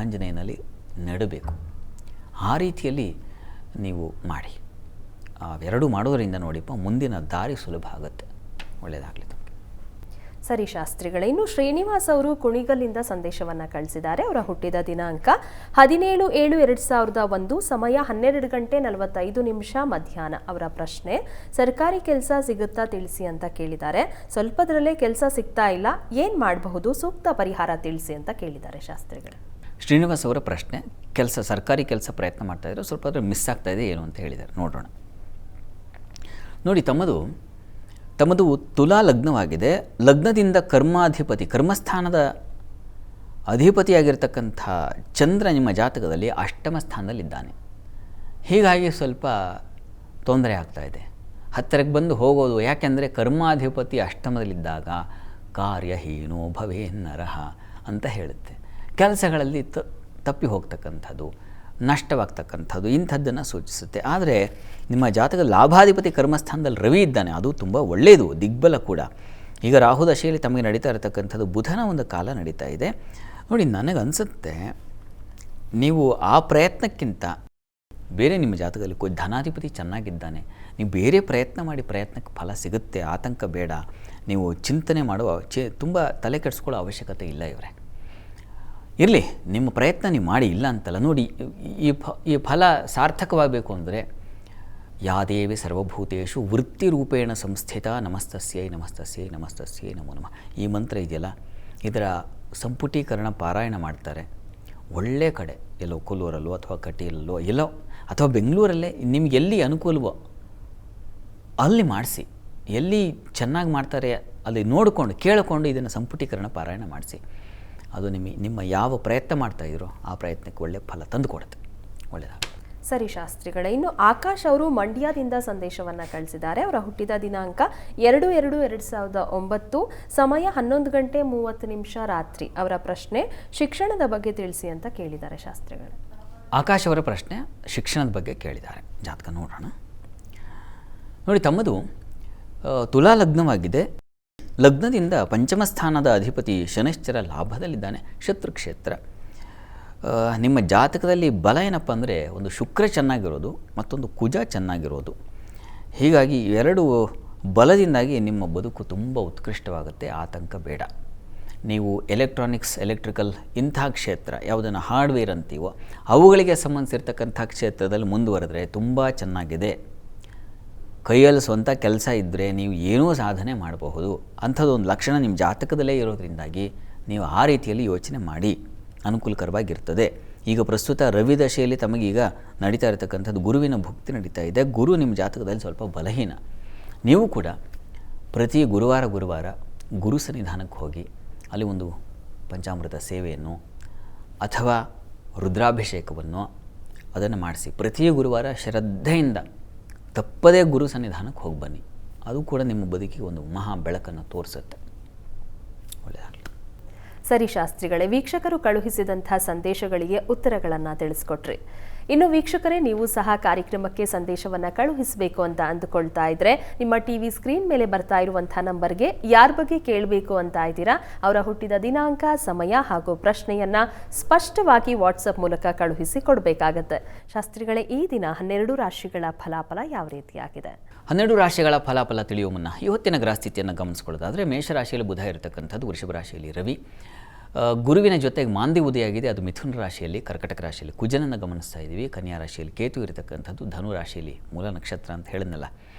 ಆಂಜನೇಯನಲ್ಲಿ ನೆಡಬೇಕು. ಆ ರೀತಿಯಲ್ಲಿ ನೀವು ಮಾಡಿ. ಅವೆರಡೂ ಮಾಡೋದರಿಂದ ನೋಡಿಪ್ಪ ಮುಂದಿನ ದಾರಿ ಸುಲಭ ಆಗುತ್ತೆ. ಒಳ್ಳೆಯದಾಗಲಿ. ಸರಿ ಶಾಸ್ತ್ರಿಗಳೇ, ಇನ್ನು ಶ್ರೀನಿವಾಸ್ ಅವರು ಕುಣಿಗಲ್ಲಿಂದ ಸಂದೇಶವನ್ನು ಕಳಿಸಿದ್ದಾರೆ. ಅವರ ಹುಟ್ಟಿದ ದಿನಾಂಕ 17/7/2001, ಸಮಯ 12:45 ಮಧ್ಯಾಹ್ನ. ಅವರ ಪ್ರಶ್ನೆ, ಸರ್ಕಾರಿ ಕೆಲಸ ಸಿಗುತ್ತಾ ತಿಳಿಸಿ ಅಂತ ಕೇಳಿದ್ದಾರೆ. ಸ್ವಲ್ಪದರಲ್ಲೇ ಕೆಲಸ ಸಿಗ್ತಾ ಇಲ್ಲ, ಏನು ಮಾಡಬಹುದು, ಸೂಕ್ತ ಪರಿಹಾರ ತಿಳಿಸಿ ಅಂತ ಕೇಳಿದ್ದಾರೆ ಶಾಸ್ತ್ರಿಗಳೇ. ಶ್ರೀನಿವಾಸ್ ಅವರ ಪ್ರಶ್ನೆ, ಸರ್ಕಾರಿ ಕೆಲಸ ಪ್ರಯತ್ನ ಮಾಡ್ತಾ ಇದ್ದಾರೆ, ಸ್ವಲ್ಪ ಅದರ ಮಿಸ್ ಆಗ್ತಾ ಇದೆ ಏನು ಅಂತ ಹೇಳಿದ್ದಾರೆ. ನೋಡೋಣ. ನೋಡಿ, ತಮ್ಮದು ತುಲಾ ಲಗ್ನವಾಗಿದೆ. ಲಗ್ನದಿಂದ ಕರ್ಮಸ್ಥಾನದ ಅಧಿಪತಿಯಾಗಿರ್ತಕ್ಕಂಥ ಚಂದ್ರ ನಿಮ್ಮ ಜಾತಕದಲ್ಲಿ ಅಷ್ಟಮ ಸ್ಥಾನದಲ್ಲಿದ್ದಾನೆ. ಹೀಗಾಗಿ ಸ್ವಲ್ಪ ತೊಂದರೆ ಆಗ್ತಾಯಿದೆ. ಹತ್ತಿರಕ್ಕೆ ಬಂದು ಹೋಗೋದು, ಯಾಕೆಂದರೆ ಕರ್ಮಾಧಿಪತಿ ಅಷ್ಟಮದಲ್ಲಿದ್ದಾಗ ಕಾರ್ಯಹೀನೋ ಭವೇನ್ನರಹ ಅಂತ ಹೇಳುತ್ತೆ. ಕೆಲಸಗಳಲ್ಲಿ ತಪ್ಪಿ ಹೋಗ್ತಕ್ಕಂಥದ್ದು, ನಷ್ಟವಾಗ್ತಕ್ಕಂಥದ್ದು ಇಂಥದ್ದನ್ನು ಸೂಚಿಸುತ್ತೆ. ಆದರೆ ನಿಮ್ಮ ಜಾತಕ ಲಾಭಾಧಿಪತಿ ಕರ್ಮಸ್ಥಾನದಲ್ಲಿ ರವಿ ಇದ್ದಾನೆ, ಅದು ತುಂಬ ಒಳ್ಳೆಯದು, ದಿಗ್ಬಲ ಕೂಡ. ಈಗ ರಾಹು ದಶೆಯಲ್ಲಿ ತಮಗೆ ನಡೀತಾ ಇರತಕ್ಕಂಥದ್ದು ಬುಧನ ಒಂದು ಕಾಲ ನಡೀತಾ ಇದೆ. ನೋಡಿ, ನನಗನ್ಸುತ್ತೆ ನೀವು ಆ ಪ್ರಯತ್ನಕ್ಕಿಂತ ಬೇರೆ ನಿಮ್ಮ ಜಾತಕದಲ್ಲಿ ಧನಾಧಿಪತಿ ಚೆನ್ನಾಗಿದ್ದಾನೆ, ನೀವು ಬೇರೆ ಪ್ರಯತ್ನ ಮಾಡಿ, ಪ್ರಯತ್ನಕ್ಕೆ ಫಲ ಸಿಗುತ್ತೆ, ಆತಂಕ ಬೇಡ. ನೀವು ಚಿಂತನೆ ಮಾಡುವ ತುಂಬ ತಲೆ ಕೆಡಿಸ್ಕೊಳ್ಳೋ ಅವಶ್ಯಕತೆ ಇಲ್ಲ ಇವರೇ. ಇರಲಿ, ನಿಮ್ಮ ಪ್ರಯತ್ನ ನೀವು ಮಾಡಿ, ಇಲ್ಲ ಅಂತಲ್ಲ. ನೋಡಿ, ಈ ಫಲ ಸಾರ್ಥಕವಾಗಬೇಕು ಅಂದರೆ ಯಾದೇವಿ ಸರ್ವಭೂತೇಷು ವೃತ್ತಿರೂಪೇಣ ಸಂಸ್ಥಿತ ನಮಸ್ತಸ್ಯೈ ನಮಸ್ತಸ್ಯೈ ನಮಸ್ತಸ್ಯೈ ನಮೋ ನಮಃ. ಈ ಮಂತ್ರ ಇದೆಯಲ್ಲ, ಇದರ ಸಂಪುಟೀಕರಣ ಪಾರಾಯಣ ಮಾಡ್ತಾರೆ. ಒಳ್ಳೆ ಕಡೆ ಎಲ್ಲೋ ಕೊಲ್ಲೂರಲ್ಲೋ ಅಥವಾ ಕಟೀಲಲ್ಲೋ ಎಲ್ಲೋ ಅಥವಾ ಬೆಂಗಳೂರಲ್ಲೇ ನಿಮ್ಗೆ ಎಲ್ಲಿ ಅನುಕೂಲವೋ ಅಲ್ಲಿ ಮಾಡಿಸಿ. ಎಲ್ಲಿ ಚೆನ್ನಾಗಿ ಮಾಡ್ತಾರೆ ಅಲ್ಲಿ ನೋಡಿಕೊಂಡು ಕೇಳಿಕೊಂಡು ಇದನ್ನು ಸಂಪುಟೀಕರಣ ಪಾರಾಯಣ ಮಾಡಿಸಿ. ಅದು ನಿಮ್ಮ ಯಾವ ಪ್ರಯತ್ನ ಮಾಡ್ತಾಯಿದ್ರೋ ಆ ಪ್ರಯತ್ನಕ್ಕೆ ಒಳ್ಳೆಯ ಫಲ ತಂದು ಕೊಡುತ್ತೆ. ಒಳ್ಳೆಯದಾಗ. ಸರಿ ಶಾಸ್ತ್ರಿಗಳೇ, ಇನ್ನು ಆಕಾಶ್ ಅವರು ಮಂಡ್ಯದಿಂದ ಸಂದೇಶವನ್ನು ಕಳಿಸಿದ್ದಾರೆ. ಅವರ ಹುಟ್ಟಿದ ದಿನಾಂಕ 2/2/2009, ಸಮಯ 11:30 ರಾತ್ರಿ. ಅವರ ಪ್ರಶ್ನೆ, ಶಿಕ್ಷಣದ ಬಗ್ಗೆ ತಿಳಿಸಿ ಅಂತ ಕೇಳಿದ್ದಾರೆ ಶಾಸ್ತ್ರಿಗಳೇ. ಆಕಾಶ್ ಅವರ ಪ್ರಶ್ನೆ ಶಿಕ್ಷಣದ ಬಗ್ಗೆ ಕೇಳಿದ್ದಾರೆ. ಜಾತಕ ನೋಡೋಣ. ನೋಡಿ, ತಮ್ಮದು ತುಲಾ ಲಗ್ನವಾಗಿದೆ. ಲಗ್ನದಿಂದ ಪಂಚಮ ಸ್ಥಾನದ ಅಧಿಪತಿ ಶನೈಶ್ಚರ ಲಾಭದಲ್ಲಿದ್ದಾನೆ, ಶತ್ರುಕ್ಷೇತ್ರ. ನಿಮ್ಮ ಜಾತಕದಲ್ಲಿ ಬಲ ಏನಪ್ಪ ಅಂದರೆ, ಒಂದು ಶುಕ್ರ ಚೆನ್ನಾಗಿರೋದು, ಮತ್ತೊಂದು ಕುಜ ಚೆನ್ನಾಗಿರೋದು. ಹೀಗಾಗಿ ಎರಡು ಬಲದಿಂದಾಗಿ ನಿಮ್ಮ ಬದುಕು ತುಂಬ ಉತ್ಕೃಷ್ಟವಾಗುತ್ತೆ, ಆತಂಕ ಬೇಡ. ನೀವು ಎಲೆಕ್ಟ್ರಾನಿಕ್ಸ್, ಎಲೆಕ್ಟ್ರಿಕಲ್ ಇಂಥ ಕ್ಷೇತ್ರ, ಯಾವುದನ್ನು ಹಾರ್ಡ್ವೇರ್ ಅಂತೀವೋ ಅವುಗಳಿಗೆ ಸಂಬಂಧಿಸಿರ್ತಕ್ಕಂಥ ಕ್ಷೇತ್ರದಲ್ಲಿ ಮುಂದುವರೆದ್ರೆ ತುಂಬ ಚೆನ್ನಾಗಿದೆ. ಕೈಯಲ್ಲಿ ಸ್ವಂತ ಕೆಲಸ ಇದ್ದರೆ ನೀವು ಏನೂ ಸಾಧನೆ ಮಾಡಬಹುದು. ಅಂಥದ್ದೊಂದು ಲಕ್ಷಣ ನಿಮ್ಮ ಜಾತಕದಲ್ಲೇ ಇರೋದ್ರಿಂದಾಗಿ ನೀವು ಆ ರೀತಿಯಲ್ಲಿ ಯೋಚನೆ ಮಾಡಿ, ಅನುಕೂಲಕರವಾಗಿರ್ತದೆ. ಈಗ ಪ್ರಸ್ತುತ ರವಿ ದಶೆಯಲ್ಲಿ ತಮಗೀಗ ನಡೀತಾ ಇರತಕ್ಕಂಥದ್ದು ಗುರುವಿನ ಭುಕ್ತಿ ನಡೀತಾ ಇದೆ. ಗುರು ನಿಮ್ಮ ಜಾತಕದಲ್ಲಿ ಸ್ವಲ್ಪ ಬಲಹೀನ. ನೀವು ಕೂಡ ಪ್ರತಿ ಗುರುವಾರ ಗುರು ಸನ್ನಿಧಾನಕ್ಕೆ ಹೋಗಿ ಅಲ್ಲಿ ಒಂದು ಪಂಚಾಮೃತ ಸೇವೆಯನ್ನು ಅಥವಾ ರುದ್ರಾಭಿಷೇಕವನ್ನು ಅದನ್ನು ಮಾಡಿಸಿ. ಪ್ರತಿ ಗುರುವಾರ ಶ್ರದ್ಧೆಯಿಂದ ತಪ್ಪದೇ ಗುರು ಸನ್ನಿಧಾನಕ್ಕೆ ಹೋಗಿ ಬನ್ನಿ. ಅದು ಕೂಡ ನಿಮ್ಮ ಬದುಕಿಗೆ ಒಂದು ಮಹಾ ಬೆಳಕನ್ನು ತೋರಿಸುತ್ತೆ. ಒಳ್ಳೆಯದಾಗಲಿ. ಸರಿ ಶಾಸ್ತ್ರಿಗಳೇ, ವೀಕ್ಷಕರು ಕಳುಹಿಸಿದಂಥ ಸಂದೇಶಗಳಿಗೆ ಉತ್ತರಗಳನ್ನು ತಿಳಿಸ್ಕೊಟ್ರಿ. ಇನ್ನು ವೀಕ್ಷಕರೇ, ನೀವು ಸಹ ಕಾರ್ಯಕ್ರಮಕ್ಕೆ ಸಂದೇಶವನ್ನು ಕಳುಹಿಸಬೇಕು ಅಂತ ಅಂದುಕೊಳ್ತಾ ಇದ್ರೆ ನಿಮ್ಮ ಟಿವಿ ಸ್ಕ್ರೀನ್ ಮೇಲೆ ಬರ್ತಾ ಇರುವಂಥ ನಂಬರ್ಗೆ ಯಾರ ಬಗ್ಗೆ ಕೇಳಬೇಕು ಅಂತ ಇದ್ದೀರಾ ಅವರ ಹುಟ್ಟಿದ ದಿನಾಂಕ, ಸಮಯ ಹಾಗೂ ಪ್ರಶ್ನೆಯನ್ನ ಸ್ಪಷ್ಟವಾಗಿ ವಾಟ್ಸಪ್ ಮೂಲಕ ಕಳುಹಿಸಿ ಕೊಡಬೇಕಾಗತ್ತೆ. ಶಾಸ್ತ್ರಿಗಳೇ, ಈ ದಿನ 12 ರಾಶಿಗಳ ಫಲಾಫಲ ಯಾವ ರೀತಿಯಾಗಿದೆ? 12 ರಾಶಿಗಳ ಫಲಾಫಲ ತಿಳಿಯುವ ಮುನ್ನ ಇವತ್ತಿನ ಗ್ರಹಸ್ಥಿತಿಯನ್ನು ಗಮನಿಸ್ಕೊಳ್ಳೋದಾದರೆ ಮೇಷರಾಶಿಯಲ್ಲಿ ಬುಧ ಇರತಕ್ಕಂಥದ್ದು, ವೃಷಭ ರಾಶಿಯಲ್ಲಿ ರವಿ, ಗುರುವಿನ ಜೊತೆಗೆ ಮಾಂದಿ ಉದಯಾಗಿದೆ, ಅದು ಮಿಥುನ ರಾಶಿಯಲ್ಲಿ, ಕರ್ಕಟಕ ರಾಶಿಯಲ್ಲಿ ಕುಜನನ್ನು ಗಮನಿಸ್ತಾ ಇದ್ದೀವಿ, ಕನ್ಯಾ ರಾಶಿಯಲ್ಲಿ ಕೇತು ಇರತಕ್ಕಂಥದ್ದು, ಧನು ರಾಶಿಯಲ್ಲಿ ಮೂಲ ನಕ್ಷತ್ರ ಅಂತ ಹೇಳಿದ್ನಲ್ಲ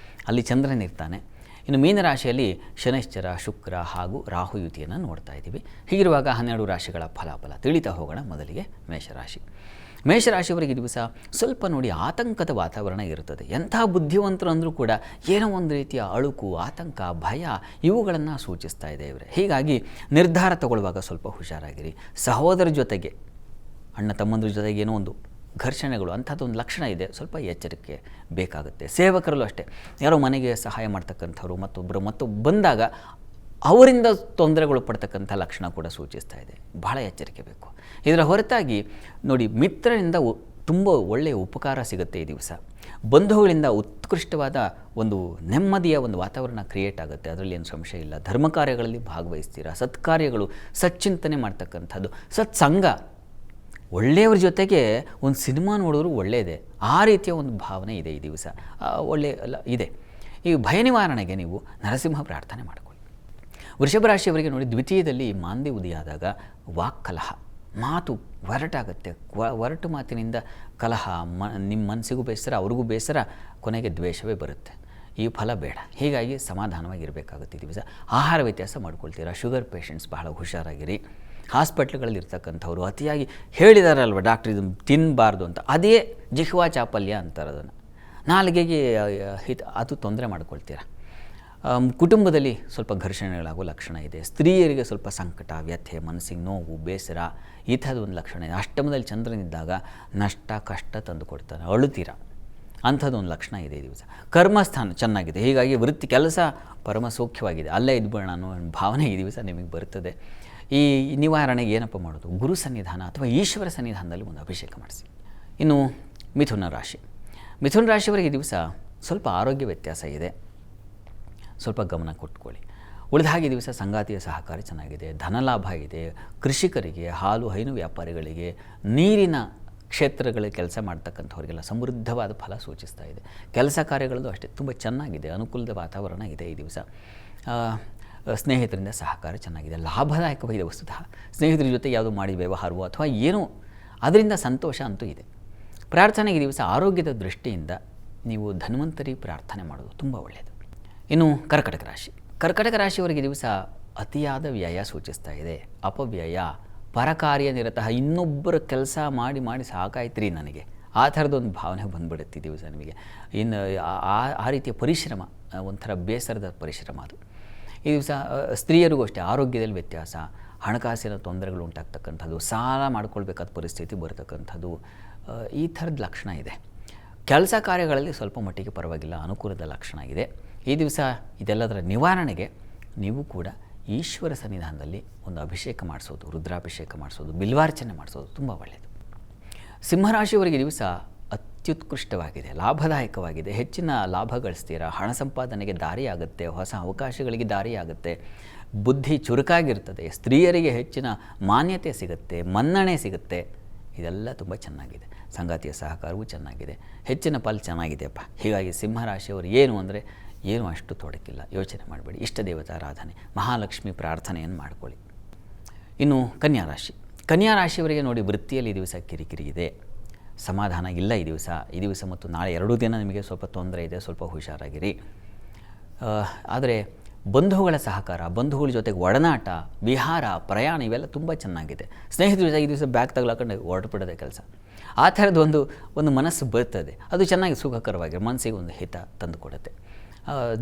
ಅಲ್ಲಿ ಚಂದ್ರನಿರ್ತಾನೆ. ಇನ್ನು ಮೀನ ರಾಶಿಯಲ್ಲಿ ಶನೈಶ್ಚರ, ಶುಕ್ರ ಹಾಗೂ ರಾಹು ಯುತಿಯನ್ನು ನೋಡ್ತಾ ಇದ್ದೀವಿ. ಹೀಗಿರುವಾಗ 12 ರಾಶಿಗಳ ಫಲಾಫಲ ತಿಳಿತಾ ಹೋಗೋಣ. ಮೊದಲಿಗೆ ಮೇಷರಾಶಿ. ಮೇಷರಾಶಿಯವರಿಗೆ ದಿವಸ ಸ್ವಲ್ಪ ನೋಡಿ ಆತಂಕದ ವಾತಾವರಣ ಇರುತ್ತದೆ. ಎಂಥ ಬುದ್ಧಿವಂತರು ಅಂದರೂ ಕೂಡ ಏನೋ ಒಂದು ರೀತಿಯ ಅಳುಕು, ಆತಂಕ, ಭಯ ಇವುಗಳನ್ನು ಸೂಚಿಸ್ತಾ ಇದೆ ಇವರೇ. ಹೀಗಾಗಿ ನಿರ್ಧಾರ ತಗೊಳ್ಳುವಾಗ ಸ್ವಲ್ಪ ಹುಷಾರಾಗಿರಿ. ಸಹೋದರ ಜೊತೆಗೆ, ಅಣ್ಣ ತಮ್ಮಂದ್ರ ಜೊತೆಗೆ ಏನೋ ಒಂದು ಘರ್ಷಣೆಗಳು ಅಂಥದ್ದೊಂದು ಲಕ್ಷಣ ಇದೆ, ಸ್ವಲ್ಪ ಎಚ್ಚರಿಕೆ ಬೇಕಾಗುತ್ತೆ. ಸೇವಕರಲ್ಲೂ ಅಷ್ಟೇ, ಯಾರೋ ಮನೆಗೆ ಸಹಾಯ ಮಾಡ್ತಕ್ಕಂಥವ್ರು ಮತ್ತೊಬ್ಬರು ಬಂದಾಗ ಅವರಿಂದ ತೊಂದರೆಗಳು ಪಡ್ತಕ್ಕಂಥ ಲಕ್ಷಣ ಕೂಡ ಸೂಚಿಸ್ತಾ ಇದೆ. ಬಹಳ ಎಚ್ಚರಿಕೆ ಬೇಕು. ಇದರ ಹೊರತಾಗಿ ನೋಡಿ, ಮಿತ್ರರಿಂದ ತುಂಬ ಒಳ್ಳೆಯ ಉಪಕಾರ ಸಿಗುತ್ತೆ ಈ ದಿವಸ. ಬಂಧುಗಳಿಂದ ಉತ್ಕೃಷ್ಟವಾದ ಒಂದು ನೆಮ್ಮದಿಯ ಒಂದು ವಾತಾವರಣ ಕ್ರಿಯೇಟ್ ಆಗುತ್ತೆ, ಅದರಲ್ಲಿ ಏನು ಸಂಶಯ ಇಲ್ಲ. ಧರ್ಮ ಕಾರ್ಯಗಳಲ್ಲಿ ಭಾಗವಹಿಸ್ತೀರಾ, ಸತ್ಕಾರ್ಯಗಳು, ಸಚ್ಚಿಂತನೆ ಮಾಡ್ತಕ್ಕಂಥದ್ದು, ಸತ್ಸಂಗ, ಒಳ್ಳೆಯವ್ರ ಜೊತೆಗೆ ಒಂದು ಸಿನಿಮಾ ನೋಡೋರು ಒಳ್ಳೆಯದೇ, ಆ ರೀತಿಯ ಒಂದು ಭಾವನೆ ಇದೆ ಈ ದಿವಸ, ಇದೆ. ಈ ಭಯ ನಿವಾರಣೆಗೆ ನೀವು ನರಸಿಂಹ ಪ್ರಾರ್ಥನೆ ಮಾಡಿಕೊಳ್ಳಿ. ವೃಷಭ ರಾಶಿಯವರಿಗೆ ನೋಡಿ, ದ್ವಿತೀಯದಲ್ಲಿ ಮಾಂದಿ ಉದಿಯಾದಾಗ ವಾಕ್ಕಲಹ, ಮಾತು ಒರಟಾಗುತ್ತೆ. ಒರಟು ಮಾತಿನಿಂದ ಕಲಹ, ನಿಮ್ಮ ಮನಸ್ಸಿಗೂ ಬೇಸರ, ಅವ್ರಿಗೂ ಬೇಸರ, ಕೊನೆಗೆ ದ್ವೇಷವೇ ಬರುತ್ತೆ. ಈ ಫಲ ಬೇಡ. ಹೀಗಾಗಿ ಸಮಾಧಾನವಾಗಿರಬೇಕಾಗುತ್ತೆ ಈ ದಿವಸ. ಆಹಾರ ವ್ಯತ್ಯಾಸ ಮಾಡ್ಕೊಳ್ತೀರಾ. ಶುಗರ್ ಪೇಷಂಟ್ಸ್ ಬಹಳ ಹುಷಾರಾಗಿರಿ. ಹಾಸ್ಪಿಟ್ಲ್ಗಳಲ್ಲಿ ಇರ್ತಕ್ಕಂಥವ್ರು ಅತಿಯಾಗಿ ಹೇಳಿದಾರಲ್ವ ಡಾಕ್ಟ್ರ್ ಇದು ತಿನ್ನಬಾರ್ದು ಅಂತ, ಅದೇ ಜಿಹ್ವಾ ಚಾಪಲ್ಯ ಅಂತಾರೆ ಅದನ್ನು. ನಾಲಿಗೆಗೆ ಅದು ತೊಂದರೆ ಮಾಡ್ಕೊಳ್ತೀರಾ. ಕುಟುಂಬದಲ್ಲಿ ಸ್ವಲ್ಪ ಘರ್ಷಣೆಗಳಾಗೋ ಲಕ್ಷಣ ಇದೆ. ಸ್ತ್ರೀಯರಿಗೆ ಸ್ವಲ್ಪ ಸಂಕಟ, ವ್ಯಥೆ, ಮನಸ್ಸಿಗೆ ನೋವು, ಬೇಸರ ಈ ಥರದ ಒಂದು ಲಕ್ಷಣ ಇದೆ. ಅಷ್ಟಮದಲ್ಲಿ ಚಂದ್ರನಿದ್ದಾಗ ನಷ್ಟ, ಕಷ್ಟ ತಂದು ಕೊಡ್ತಾನೆ, ಅಳುತ್ತೀರ, ಅಂಥದ್ದೊಂದು ಲಕ್ಷಣ ಇದೆ ಈ ದಿವಸ. ಕರ್ಮಸ್ಥಾನ ಚೆನ್ನಾಗಿದೆ, ಹೀಗಾಗಿ ವೃತ್ತಿ ಕೆಲಸ ಪರಮ ಸೌಖ್ಯವಾಗಿದೆ, ಅಲ್ಲೇ ಇದ್ಬೇಡ ಅನ್ನೋ ಭಾವನೆ ಈ ದಿವಸ ನಿಮಗೆ ಬರ್ತದೆ. ಈ ನಿವಾರಣೆಗೆ ಏನಪ್ಪ ಮಾಡೋದು? ಗುರು ಸನ್ನಿಧಾನ ಅಥವಾ ಈಶ್ವರ ಸನ್ನಿಧಾನದಲ್ಲಿ ಒಂದು ಅಭಿಷೇಕ ಮಾಡಿಸಿ. ಇನ್ನು ಮಿಥುನ ರಾಶಿ. ಮಿಥುನ ರಾಶಿಯವರಿಗೆ ಈ ದಿವಸ ಸ್ವಲ್ಪ ಆರೋಗ್ಯ ವ್ಯತ್ಯಾಸ ಇದೆ, ಸ್ವಲ್ಪ ಗಮನ ಕೊಟ್ಕೊಳ್ಳಿ. ಉಳಿದ ಹಾಗೆ ದಿವಸ ಸಂಗಾತಿಯ ಸಹಕಾರ ಚೆನ್ನಾಗಿದೆ, ಧನಲಾಭ ಇದೆ. ಕೃಷಿಕರಿಗೆ, ಹಾಲು ಹೈನು ವ್ಯಾಪಾರಿಗಳಿಗೆ, ನೀರಿನ ಕ್ಷೇತ್ರಗಳಲ್ಲಿ ಕೆಲಸ ಮಾಡ್ತಕ್ಕಂಥವ್ರಿಗೆಲ್ಲ ಸಮೃದ್ಧವಾದ ಫಲ ಸೂಚಿಸ್ತಾ ಇದೆ. ಕೆಲಸ ಕಾರ್ಯಗಳದ್ದು ಅಷ್ಟೇ ತುಂಬ ಚೆನ್ನಾಗಿದೆ, ಅನುಕೂಲದ ವಾತಾವರಣ ಇದೆ ಈ ದಿವಸ. ಸ್ನೇಹಿತರಿಂದ ಸಹಕಾರ ಚೆನ್ನಾಗಿದೆ, ಲಾಭದಾಯಕವಾಗಿದೆ. ವಸ್ತುತಃ ಸ್ನೇಹಿತರ ಜೊತೆ ಯಾವುದೋ ಮಾಡಿ ವ್ಯವಹಾರವೋ ಅಥವಾ ಏನೋ ಅದರಿಂದ ಸಂತೋಷ ಅಂತೂ ಇದೆ. ಪ್ರಾರ್ಥನೆಗೆ ದಿವಸ ಆರೋಗ್ಯದ ದೃಷ್ಟಿಯಿಂದ ನೀವು ಧನ್ವಂತರಿ ಪ್ರಾರ್ಥನೆ ಮಾಡೋದು ತುಂಬ ಒಳ್ಳೆಯದು. ಇನ್ನು ಕರ್ಕಟಕ ರಾಶಿ. ಕರ್ಕಟಕ ರಾಶಿಯವರಿಗೆ ದಿವಸ ಅತಿಯಾದ ವ್ಯಯ ಸೂಚಿಸ್ತಾ ಇದೆ, ಅಪವ್ಯಯ, ಪರಕಾರ್ಯ ನಿರತಃ, ಇನ್ನೊಬ್ಬರ ಕೆಲಸ ಮಾಡಿ ಮಾಡಿ ಸಾಕಾಯ್ತು ನನಗೆ, ಆ ಥರದೊಂದು ಭಾವನೆ ಬಂದುಬಿಡುತ್ತೆ ಈ ದಿವಸ ನಿಮಗೆ. ಇನ್ನು ಆ ರೀತಿಯ ಪರಿಶ್ರಮ, ಒಂಥರ ಬೇಸರದ ಪರಿಶ್ರಮ ಅದು ಈ ದಿವಸ. ಸ್ತ್ರೀಯರಿಗೂ ಅಷ್ಟೇ ಆರೋಗ್ಯದಲ್ಲಿ ವ್ಯತ್ಯಾಸ, ಹಣಕಾಸಿನ ತೊಂದರೆಗಳು ಉಂಟಾಗ್ತಕ್ಕಂಥದ್ದು, ಸಾಲ ಮಾಡ್ಕೊಳ್ಬೇಕಾದ ಪರಿಸ್ಥಿತಿ ಬರತಕ್ಕಂಥದ್ದು, ಈ ಥರದ ಲಕ್ಷಣ ಇದೆ. ಕೆಲಸ ಕಾರ್ಯಗಳಲ್ಲಿ ಸ್ವಲ್ಪ ಮಟ್ಟಿಗೆ ಪರವಾಗಿಲ್ಲ, ಅನುಕೂಲದ ಲಕ್ಷಣ ಇದೆ ಈ ದಿವಸ. ಇದೆಲ್ಲದರ ನಿವಾರಣೆಗೆ ನೀವು ಕೂಡ ಈಶ್ವರ ಸನ್ನಿಧಾನದಲ್ಲಿ ಒಂದು ಅಭಿಷೇಕ ಮಾಡಿಸೋದು, ರುದ್ರಾಭಿಷೇಕ ಮಾಡಿಸೋದು, ಬಿಲ್ವಾರ್ಚನೆ ಮಾಡಿಸೋದು ತುಂಬ ಒಳ್ಳೆಯದು. ಸಿಂಹರಾಶಿಯವರಿಗೆ ದಿವಸ ಅತ್ಯುತ್ಕೃಷ್ಟವಾಗಿದೆ, ಲಾಭದಾಯಕವಾಗಿದೆ, ಹೆಚ್ಚಿನ ಲಾಭ ಗಳಿಸ್ತೀರಾ, ಹಣ ಸಂಪಾದನೆಗೆ ದಾರಿಯಾಗುತ್ತೆ, ಹೊಸ ಅವಕಾಶಗಳಿಗೆ ದಾರಿಯಾಗುತ್ತೆ, ಬುದ್ಧಿ ಚುರುಕಾಗಿರ್ತದೆ, ಸ್ತ್ರೀಯರಿಗೆ ಹೆಚ್ಚಿನ ಮಾನ್ಯತೆ ಸಿಗುತ್ತೆ, ಮನ್ನಣೆ ಸಿಗುತ್ತೆ, ಇದೆಲ್ಲ ತುಂಬ ಚೆನ್ನಾಗಿದೆ. ಸಂಗಾತಿಯ ಸಹಕಾರವೂ ಚೆನ್ನಾಗಿದೆ, ಹೆಚ್ಚಿನ ಫಲ ಚೆನ್ನಾಗಿದೆಯಪ್ಪ. ಹೀಗಾಗಿ ಸಿಂಹರಾಶಿಯವರು ಏನು ಅಷ್ಟು ತೊಡಕಿಲ್ಲ, ಯೋಚನೆ ಮಾಡಬೇಡಿ. ಇಷ್ಟ ದೇವತಾರಾಧನೆ, ಮಹಾಲಕ್ಷ್ಮಿ ಪ್ರಾರ್ಥನೆಯನ್ನು ಮಾಡಿಕೊಳ್ಳಿ. ಇನ್ನು ಕನ್ಯಾ ರಾಶಿ. ಕನ್ಯಾ ರಾಶಿಯವರಿಗೆ ನೋಡಿ, ವೃತ್ತಿಯಲ್ಲಿ ಈ ದಿವಸ ಕಿರಿಕಿರಿ ಇದೆ, ಸಮಾಧಾನ ಇಲ್ಲ ಈ ದಿವಸ ಮತ್ತು ನಾಳೆ 2 ದಿನ ನಿಮಗೆ ಸ್ವಲ್ಪ ತೊಂದರೆ ಇದೆ, ಸ್ವಲ್ಪ ಹುಷಾರಾಗಿರಿ. ಆದರೆ ಬಂಧುಗಳ ಸಹಕಾರ, ಬಂಧುಗಳ ಜೊತೆಗೆ ಒಡನಾಟ, ವಿಹಾರ, ಪ್ರಯಾಣ ಇವೆಲ್ಲ ತುಂಬ ಚೆನ್ನಾಗಿದೆ. ಸ್ನೇಹಿತರ ಜೊತೆಗೆ ಈ ದಿವಸ ಬ್ಯಾಗ್ ತಗಲಾಕೊಂಡು ಹೊರಟುಬಿಡೋದೆ ಕೆಲಸ, ಆ ಥರದ್ದು ಒಂದು ಮನಸ್ಸು ಬರ್ತದೆ, ಅದು ಚೆನ್ನಾಗಿ ಸುಖಕರವಾಗಿ ಮನಸ್ಸಿಗೆ ಒಂದು ಹಿತ ತಂದು ಕೊಡುತ್ತೆ.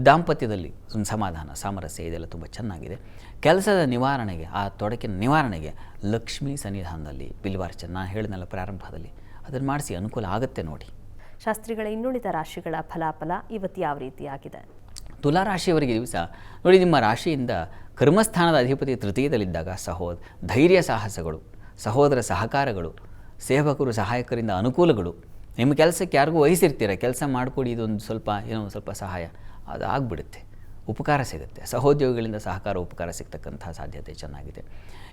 ದಾಂಪತ್ಯದಲ್ಲಿ ಒಂದು ಸಮಾಧಾನ, ಸಾಮರಸ್ಯ ಇದೆಲ್ಲ ತುಂಬ ಚೆನ್ನಾಗಿದೆ. ಕೆಲಸದ ನಿವಾರಣೆಗೆ, ಆ ತೊಡಕಿನ ನಿವಾರಣೆಗೆ ಲಕ್ಷ್ಮೀ ಸನ್ನಿಧಾನದಲ್ಲಿ ಬಿಲ್ವಾರ್ಚನೆ, ನಾನು ಹೇಳಿದ್ನಲ್ಲ ಪ್ರಾರಂಭದಲ್ಲಿ, ಅದನ್ನು ಮಾಡಿಸಿ, ಅನುಕೂಲ ಆಗುತ್ತೆ ನೋಡಿ. ಶಾಸ್ತ್ರಿಗಳ ಇನ್ನುಳಿದ ರಾಶಿಗಳ ಫಲಾಫಲ ಇವತ್ತು ಯಾವ ರೀತಿಯಾಗಿದೆ? ತುಲಾರಾಶಿಯವರಿಗೆ ದಿವಸ ನೋಡಿ, ನಿಮ್ಮ ರಾಶಿಯಿಂದ ಕರ್ಮಸ್ಥಾನದ ಅಧಿಪತಿ ತೃತೀಯದಲ್ಲಿದ್ದಾಗ ಧೈರ್ಯ ಸಾಹಸಗಳು, ಸಹೋದರ ಸಹಕಾರಗಳು, ಸೇವಕರು ಸಹಾಯಕರಿಂದ ಅನುಕೂಲಗಳು, ನಿಮ್ಮ ಕೆಲಸಕ್ಕೆ ಯಾರಿಗೂ ವಹಿಸಿರ್ತೀರ, ಕೆಲಸ ಮಾಡಿಕೊಡಿ, ಇದೊಂದು ಸ್ವಲ್ಪ ಸಹಾಯ, ಅದು ಆಗಿಬಿಡುತ್ತೆ, ಉಪಕಾರ ಸಿಗುತ್ತೆ. ಸಹೋದ್ಯೋಗಿಗಳಿಂದ ಸಹಕಾರ, ಉಪಕಾರ ಸಿಗ್ತಕ್ಕಂಥ ಸಾಧ್ಯತೆ ಚೆನ್ನಾಗಿದೆ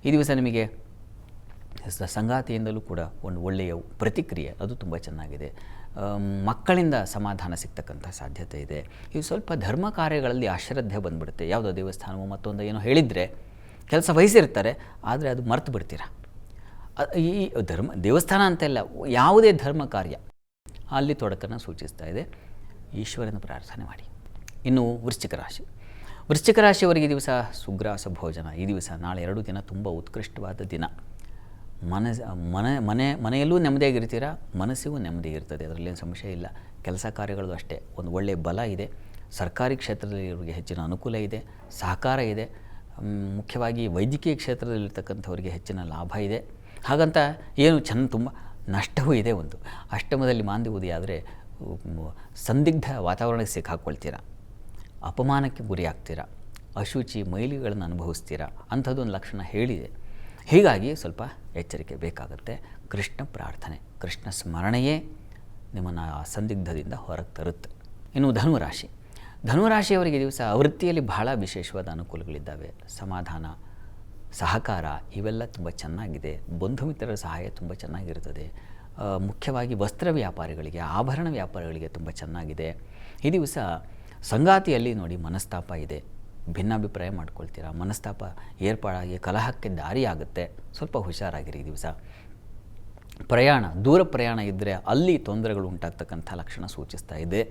ಈ ದಿವಸ. ನಿಮಗೆ ಸಂಗಾತಿಯಿಂದಲೂ ಕೂಡ ಒಂದು ಒಳ್ಳೆಯ ಪ್ರತಿಕ್ರಿಯೆ, ಅದು ತುಂಬ ಚೆನ್ನಾಗಿದೆ. ಮಕ್ಕಳಿಂದ ಸಮಾಧಾನ ಸಿಗ್ತಕ್ಕಂಥ ಸಾಧ್ಯತೆ ಇದೆ. ಇದು ಸ್ವಲ್ಪ ಧರ್ಮ ಕಾರ್ಯಗಳಲ್ಲಿ ಅಶ್ರದ್ಧೆ ಬಂದುಬಿಡುತ್ತೆ. ಯಾವುದೋ ದೇವಸ್ಥಾನವೋ ಮತ್ತೊಂದು ಏನೋ ಹೇಳಿದರೆ ಕೆಲಸ ವಹಿಸಿರ್ತಾರೆ, ಆದರೆ ಅದು ಮರೆತು ಬಿಡ್ತೀರಾ. ಈ ದೇವಸ್ಥಾನ ಅಂತೆಲ್ಲ ಯಾವುದೇ ಧರ್ಮ ಕಾರ್ಯ ಅಲ್ಲಿ ತೊಡಕನ್ನು ಸೂಚಿಸ್ತಾ ಇದೆ. ಈಶ್ವರನ ಪ್ರಾರ್ಥನೆ ಮಾಡಿ. ಇನ್ನು ವೃಶ್ಚಿಕ ರಾಶಿ. ವೃಶ್ಚಿಕ ರಾಶಿಯವರಿಗೆ ಈ ದಿವಸ ಸುಗ್ರಾಸ ಭೋಜನ. ಈ ದಿವಸ ನಾಳೆ 2 ದಿನ ತುಂಬ ಉತ್ಕೃಷ್ಟವಾದ ದಿನ. ಮನೆಯಲ್ಲೂ ನೆಮ್ಮದಿಯಾಗಿರ್ತೀರ, ಮನಸ್ಸಿಗೂ ನೆಮ್ಮದಿಯಾಗಿರ್ತದೆ, ಅದರಲ್ಲೇನು ಸಂಶಯ ಇಲ್ಲ. ಕೆಲಸ ಕಾರ್ಯಗಳದ್ದು ಅಷ್ಟೇ ಒಂದು ಒಳ್ಳೆಯ ಬಲ ಇದೆ. ಸರ್ಕಾರಿ ಕ್ಷೇತ್ರದಲ್ಲಿ ಇವರಿಗೆ ಹೆಚ್ಚಿನ ಅನುಕೂಲ ಇದೆ, ಸಹಕಾರ ಇದೆ. ಮುಖ್ಯವಾಗಿ ವೈದ್ಯಕೀಯ ಕ್ಷೇತ್ರದಲ್ಲಿರ್ತಕ್ಕಂಥವರಿಗೆ ಹೆಚ್ಚಿನ ಲಾಭ ಇದೆ. ಹಾಗಂತ ಏನು ತುಂಬ ನಷ್ಟವೂ ಇದೆ. ಒಂದು ಅಷ್ಟಮದಲ್ಲಿ ಮಾಂದ್ಯವುದಿ ಆದರೆ ಸಂದಿಗ್ಧ ವಾತಾವರಣಕ್ಕೆ ಸಿಕ್ಕಾಕ್ಕೊಳ್ತೀರ, ಅಪಮಾನಕ್ಕೆ ಗುರಿ ಆಗ್ತೀರಾ, ಅಶುಚಿ ಮೈಲಿಗಳನ್ನು ಅನುಭವಿಸ್ತೀರಾ, ಅಂಥದ್ದೊಂದು ಲಕ್ಷಣ ಹೇಳಿದೆ. ಹೀಗಾಗಿ ಸ್ವಲ್ಪ ಎಚ್ಚರಿಕೆ ಬೇಕಾಗುತ್ತೆ. ಕೃಷ್ಣ ಪ್ರಾರ್ಥನೆ, ಕೃಷ್ಣ ಸ್ಮರಣೆಯೇ ನಿಮ್ಮನ್ನು ಆ ಸಂದಿಗ್ಧದಿಂದ ಹೊರಗೆ ತರುತ್ತೆ. ಇನ್ನು ಧನುರಾಶಿ. ಧನುರಾಶಿಯವರಿಗೆ ದಿವಸ ವೃತ್ತಿಯಲ್ಲಿ ಬಹಳ ವಿಶೇಷವಾದ ಅನುಕೂಲಗಳಿದ್ದಾವೆ. ಸಮಾಧಾನ, ಸಹಕಾರ ಇವೆಲ್ಲ ತುಂಬ ಚೆನ್ನಾಗಿದೆ. ಬಂಧು ಮಿತ್ರರ ಸಹಾಯ ತುಂಬ ಚೆನ್ನಾಗಿರ್ತದೆ. ಮುಖ್ಯವಾಗಿ ವಸ್ತ್ರ ವ್ಯಾಪಾರಿಗಳಿಗೆ, ಆಭರಣ ವ್ಯಾಪಾರಿಗಳಿಗೆ ತುಂಬ ಚೆನ್ನಾಗಿದೆ. ಈ ದಿವಸ ಸಂಗಾತಿಯಲ್ಲಿ ನೋಡಿ ಮನಸ್ತಾಪ ಇದೆ, ಭಿನ್ನಾಭಿಪ್ರಾಯ ಮಾಡ್ಕೊಳ್ತೀರಾ, ಮನಸ್ತಾಪ ಏರ್ಪಾಡಾಗಿ ಕಲಹಕ್ಕೆ ದಾರಿಯಾಗುತ್ತೆ. ಸ್ವಲ್ಪ ಹುಷಾರಾಗಿರಿ ಈ ದಿವಸ. ಪ್ರಯಾಣ, ದೂರ ಪ್ರಯಾಣ ಇದ್ದರೆ ಅಲ್ಲಿ ತೊಂದರೆಗಳು ಉಂಟಾಗ್ತಕ್ಕಂಥ ಲಕ್ಷಣ ಸೂಚಿಸ್ತಾ ಇದೆ.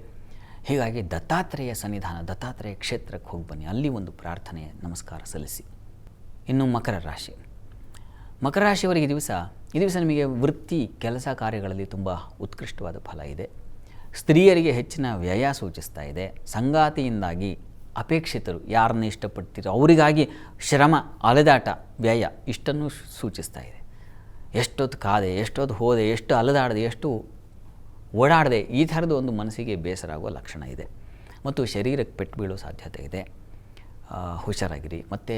ಹೀಗಾಗಿ ದತ್ತಾತ್ರೇಯ ಸನ್ನಿಧಾನ, ದತ್ತಾತ್ರೇಯ ಕ್ಷೇತ್ರಕ್ಕೆ ಹೋಗಿ ಬನ್ನಿ, ಅಲ್ಲಿ ಒಂದು ಪ್ರಾರ್ಥನೆ ನಮಸ್ಕಾರ ಸಲ್ಲಿಸಿ. ಇನ್ನು ಮಕರ ರಾಶಿ. ಮಕರ ರಾಶಿಯವರಿಗೆ ಈ ದಿವಸ ನಿಮಗೆ ವೃತ್ತಿ ಕೆಲಸ ಕಾರ್ಯಗಳಲ್ಲಿ ತುಂಬ ಉತ್ಕೃಷ್ಟವಾದ ಫಲ ಇದೆ. ಸ್ತ್ರೀಯರಿಗೆ ಹೆಚ್ಚಿನ ವ್ಯಯ ಸೂಚಿಸ್ತಾ ಇದೆ. ಸಂಗಾತಿಯಿಂದಾಗಿ ಅಪೇಕ್ಷಿತರು ಯಾರನ್ನ ಇಷ್ಟಪಡ್ತೀರೋ ಅವರಿಗಾಗಿ ಶ್ರಮ, ಅಲೆದಾಟ, ವ್ಯಯ ಇಷ್ಟನ್ನು ಸೂಚಿಸ್ತಾ ಇದೆ. ಎಷ್ಟೊತ್ತು ಕಾದೆ, ಎಷ್ಟೊತ್ತು ಹೋದೆ, ಎಷ್ಟು ಅಲೆದಾಡದೆ, ಎಷ್ಟು ಓಡಾಡದೆ, ಈ ಥರದ ಒಂದು ಮನಸ್ಸಿಗೆ ಬೇಸರ ಆಗುವ ಲಕ್ಷಣ ಇದೆ. ಮತ್ತು ಶರೀರಕ್ಕೆ ಪೆಟ್ಟು ಬೀಳೋ ಸಾಧ್ಯತೆ ಇದೆ. ಹುಷಾರಾಗಿರಿ. ಮತ್ತು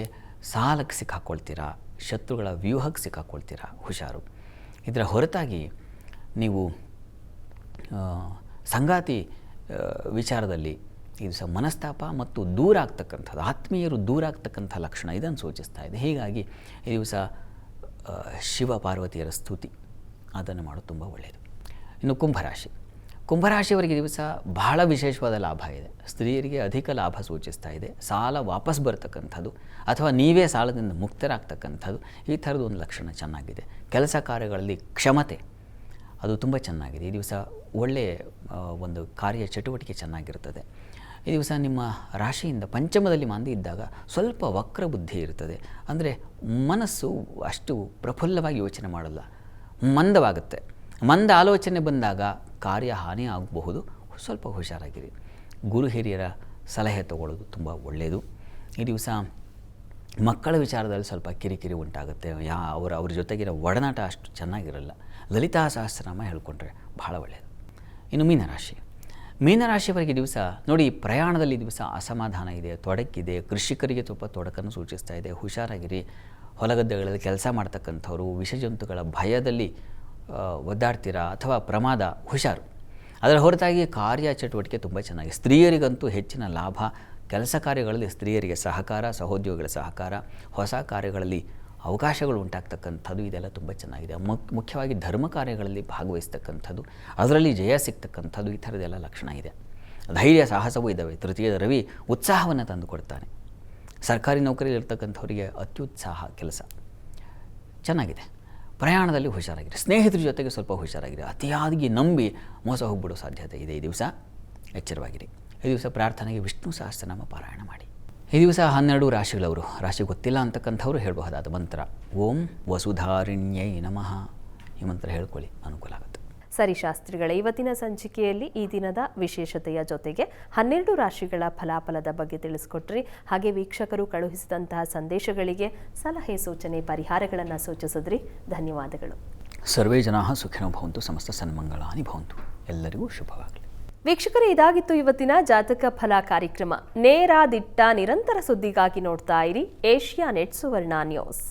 ಸಾಲಕ್ಕೆ ಸಿಕ್ಕಾಕ್ಕೊಳ್ತೀರಾ, ಶತ್ರುಗಳ ವ್ಯೂಹಕ್ಕೆ ಸಿಕ್ಕಾಕ್ಕೊಳ್ತೀರಾ, ಹುಷಾರು. ಇದರ ಹೊರತಾಗಿ ನೀವು ಸಂಗಾತಿ ವಿಚಾರದಲ್ಲಿ ಈ ದಿವಸ ಮನಸ್ತಾಪ ಮತ್ತು ದೂರ ಆಗ್ತಕ್ಕಂಥದ್ದು, ಆತ್ಮೀಯರು ದೂರ ಆಗ್ತಕ್ಕಂಥ ಲಕ್ಷಣ ಇದನ್ನು ಸೂಚಿಸ್ತಾ ಇದೆ. ಹೀಗಾಗಿ ಈ ದಿವಸ ಶಿವ ಪಾರ್ವತಿಯರ ಸ್ತುತಿ ಅದನ್ನು ಮಾಡೋದು ತುಂಬ ಒಳ್ಳೆಯದು. ಇನ್ನು ಕುಂಭರಾಶಿ. ಕುಂಭರಾಶಿಯವರಿಗೆ ದಿವಸ ಬಹಳ ವಿಶೇಷವಾದ ಲಾಭ ಇದೆ. ಸ್ತ್ರೀಯರಿಗೆ ಅಧಿಕ ಲಾಭ ಸೂಚಿಸ್ತಾ ಇದೆ. ಸಾಲ ವಾಪಸ್ ಬರ್ತಕ್ಕಂಥದ್ದು ಅಥವಾ ನೀವೇ ಸಾಲದಿಂದ ಮುಕ್ತರಾಗ್ತಕ್ಕಂಥದ್ದು, ಈ ಥರದ್ದು ಒಂದು ಲಕ್ಷಣ ಚೆನ್ನಾಗಿದೆ. ಕೆಲಸ ಕಾರ್ಯಗಳಲ್ಲಿ ಕ್ಷಮತೆ ಅದು ತುಂಬ ಚೆನ್ನಾಗಿದೆ. ಈ ದಿವಸ ಒಳ್ಳೆಯ ಒಂದು ಕಾರ್ಯ ಚಟುವಟಿಕೆ ಚೆನ್ನಾಗಿರ್ತದೆ. ಈ ದಿವಸ ನಿಮ್ಮ ರಾಶಿಯಿಂದ ಪಂಚಮದಲ್ಲಿ ಮಾಂದಿ ಇದ್ದಾಗ ಸ್ವಲ್ಪ ವಕ್ರ ಬುದ್ಧಿ ಇರ್ತದೆ. ಅಂದರೆ ಮನಸ್ಸು ಅಷ್ಟು ಪ್ರಫುಲ್ಲವಾಗಿ ಯೋಚನೆ ಮಾಡಲ್ಲ, ಮಂದವಾಗುತ್ತೆ. ಮಂದ ಆಲೋಚನೆ ಬಂದಾಗ ಕಾರ್ಯ ಹಾನಿ ಆಗಬಹುದು. ಸ್ವಲ್ಪ ಹುಷಾರಾಗಿರಿ. ಗುರು ಹಿರಿಯರ ಸಲಹೆ ತಗೊಳ್ಳೋದು ತುಂಬ ಒಳ್ಳೆಯದು. ಈ ದಿವಸ ಮಕ್ಕಳ ವಿಚಾರದಲ್ಲಿ ಸ್ವಲ್ಪ ಕಿರಿಕಿರಿ ಉಂಟಾಗುತ್ತೆ. ಅವ್ರ ಜೊತೆಗಿರೋ ಒಡನಾಟ ಅಷ್ಟು ಚೆನ್ನಾಗಿರಲ್ಲ. ಲಲಿತಾ ಸಹಸ್ರನಾಮ ಹೇಳ್ಕೊಂಡ್ರೆ ಬಹಳ ಒಳ್ಳೆಯದು. ಇನ್ನು ಮೀನರಾಶಿ. ಮೀನರಾಶಿಯವರಿಗೆ ದಿವಸ ನೋಡಿ, ಪ್ರಯಾಣದಲ್ಲಿ ದಿವಸ ಅಸಮಾಧಾನ ಇದೆ, ತೊಡಕಿದೆ. ಕೃಷಿಕರಿಗೆ ಸ್ವಲ್ಪ ತೊಡಕನ್ನು ಸೂಚಿಸ್ತಾ ಇದೆ. ಹುಷಾರಾಗಿರಿ. ಹೊಲಗದ್ದೆಗಳಲ್ಲಿ ಕೆಲಸ ಮಾಡ್ತಕ್ಕಂಥವ್ರು ವಿಷಜಂತುಗಳ ಭಯದಲ್ಲಿ ಒದ್ದಾಡ್ತೀರಾ ಅಥವಾ ಪ್ರಮಾದ, ಹುಷಾರು. ಅದರ ಹೊರತಾಗಿ ಕಾರ್ಯ ಚಟುವಟಿಕೆ ತುಂಬ ಚೆನ್ನಾಗಿ. ಸ್ತ್ರೀಯರಿಗಂತೂ ಹೆಚ್ಚಿನ ಲಾಭ. ಕೆಲಸ ಕಾರ್ಯಗಳಲ್ಲಿ ಸ್ತ್ರೀಯರಿಗೆ ಸಹಕಾರ, ಸಹೋದ್ಯೋಗಿಗಳ ಸಹಕಾರ, ಹೊಸ ಕಾರ್ಯಗಳಲ್ಲಿ ಅವಕಾಶಗಳು ಉಂಟಾಗ್ತಕ್ಕಂಥದ್ದು ಇದೆಲ್ಲ ತುಂಬ ಚೆನ್ನಾಗಿದೆ. ಮುಖ್ಯವಾಗಿ ಧರ್ಮ ಕಾರ್ಯಗಳಲ್ಲಿ ಭಾಗವಹಿಸ್ತಕ್ಕಂಥದ್ದು, ಅದರಲ್ಲಿ ಜಯ ಸಿಗ್ತಕ್ಕಂಥದ್ದು, ಈ ಥರದ್ದೆಲ್ಲ ಲಕ್ಷಣ ಇದೆ. ಧೈರ್ಯ ಸಾಹಸವೂ ಇದ್ದಾವೆ. ತೃತೀಯದ ರವಿ ಉತ್ಸಾಹವನ್ನು ತಂದು ಕೊಡ್ತಾನೆ. ಸರ್ಕಾರಿ ನೌಕರಿಯಲ್ಲಿರ್ತಕ್ಕಂಥವರಿಗೆ ಅತ್ಯುತ್ಸಾಹ ಕೆಲಸ ಚೆನ್ನಾಗಿದೆ. ಪ್ರಯಾಣದಲ್ಲಿ ಹುಷಾರಾಗಿರಿ. ಸ್ನೇಹಿತರ ಜೊತೆಗೆ ಸ್ವಲ್ಪ ಹುಷಾರಾಗಿರಿ. ಅತಿಯಾಗಿ ನಂಬಿ ಮೋಸ ಹೋಗ್ಬಿಡೋ ಸಾಧ್ಯತೆ ಇದೆ. ಈ ದಿವಸ ಎಚ್ಚರವಾಗಿರಿ. ಈ ದಿವಸ ಪ್ರಾರ್ಥನೆಗೆ ವಿಷ್ಣು ಸಹಸ್ರನಾಮ ಪಾರಾಯಣ ಮಾಡಿ. ಈ ದಿವಸ 12 ರಾಶಿಗಳವರು, ರಾಶಿ ಗೊತ್ತಿಲ್ಲ ಅಂತಕ್ಕಂಥವ್ರು ಹೇಳಬಹುದಾದ ಮಂತ್ರ ಓಂ ವಸುಧಾರಿಣ್ಯೈ ನಮಃ. ಈ ಮಂತ್ರ ಹೇಳ್ಕೊಳ್ಳಿ, ಅನುಕೂಲ ಆಗುತ್ತೆ. ಸರಿ ಶಾಸ್ತ್ರಿಗಳೇ, ಇವತ್ತಿನ ಸಂಚಿಕೆಯಲ್ಲಿ ಈ ದಿನದ ವಿಶೇಷತೆಯ ಜೊತೆಗೆ 12 ರಾಶಿಗಳ ಫಲಾಫಲದ ಬಗ್ಗೆ ತಿಳಿಸ್ಕೊಟ್ರಿ. ಹಾಗೆ ವೀಕ್ಷಕರು ಕಳುಹಿಸಿದಂತಹ ಸಂದೇಶಗಳಿಗೆ ಸಲಹೆ, ಸೂಚನೆ, ಪರಿಹಾರಗಳನ್ನು ಸೂಚಿಸಿದ್ರಿ. ಧನ್ಯವಾದಗಳು. ಸರ್ವೇ ಜನಾಃ ಸುಖಿನೋ ಭವಂತು, ಸಮಸ್ತ ಸನ್ಮಂಗಳಾನಿ ಭವಂತು. ಎಲ್ಲರಿಗೂ ಶುಭವಾಗಲಿ. ವೀಕ್ಷಕರೇ, ಇದಾಗಿತ್ತು ಇವತ್ತಿನ ಜಾತಕ ಫಲ ಕಾರ್ಯಕ್ರಮ. ನೇರ, ದಿಟ್ಟ, ನಿರಂತರ ಸುದ್ದಿಗಾಗಿ ನೋಡ್ತಾ ಇರಿ ಏಷ್ಯಾನೆಟ್ ಸುವರ್ಣ ನ್ಯೂಸ್.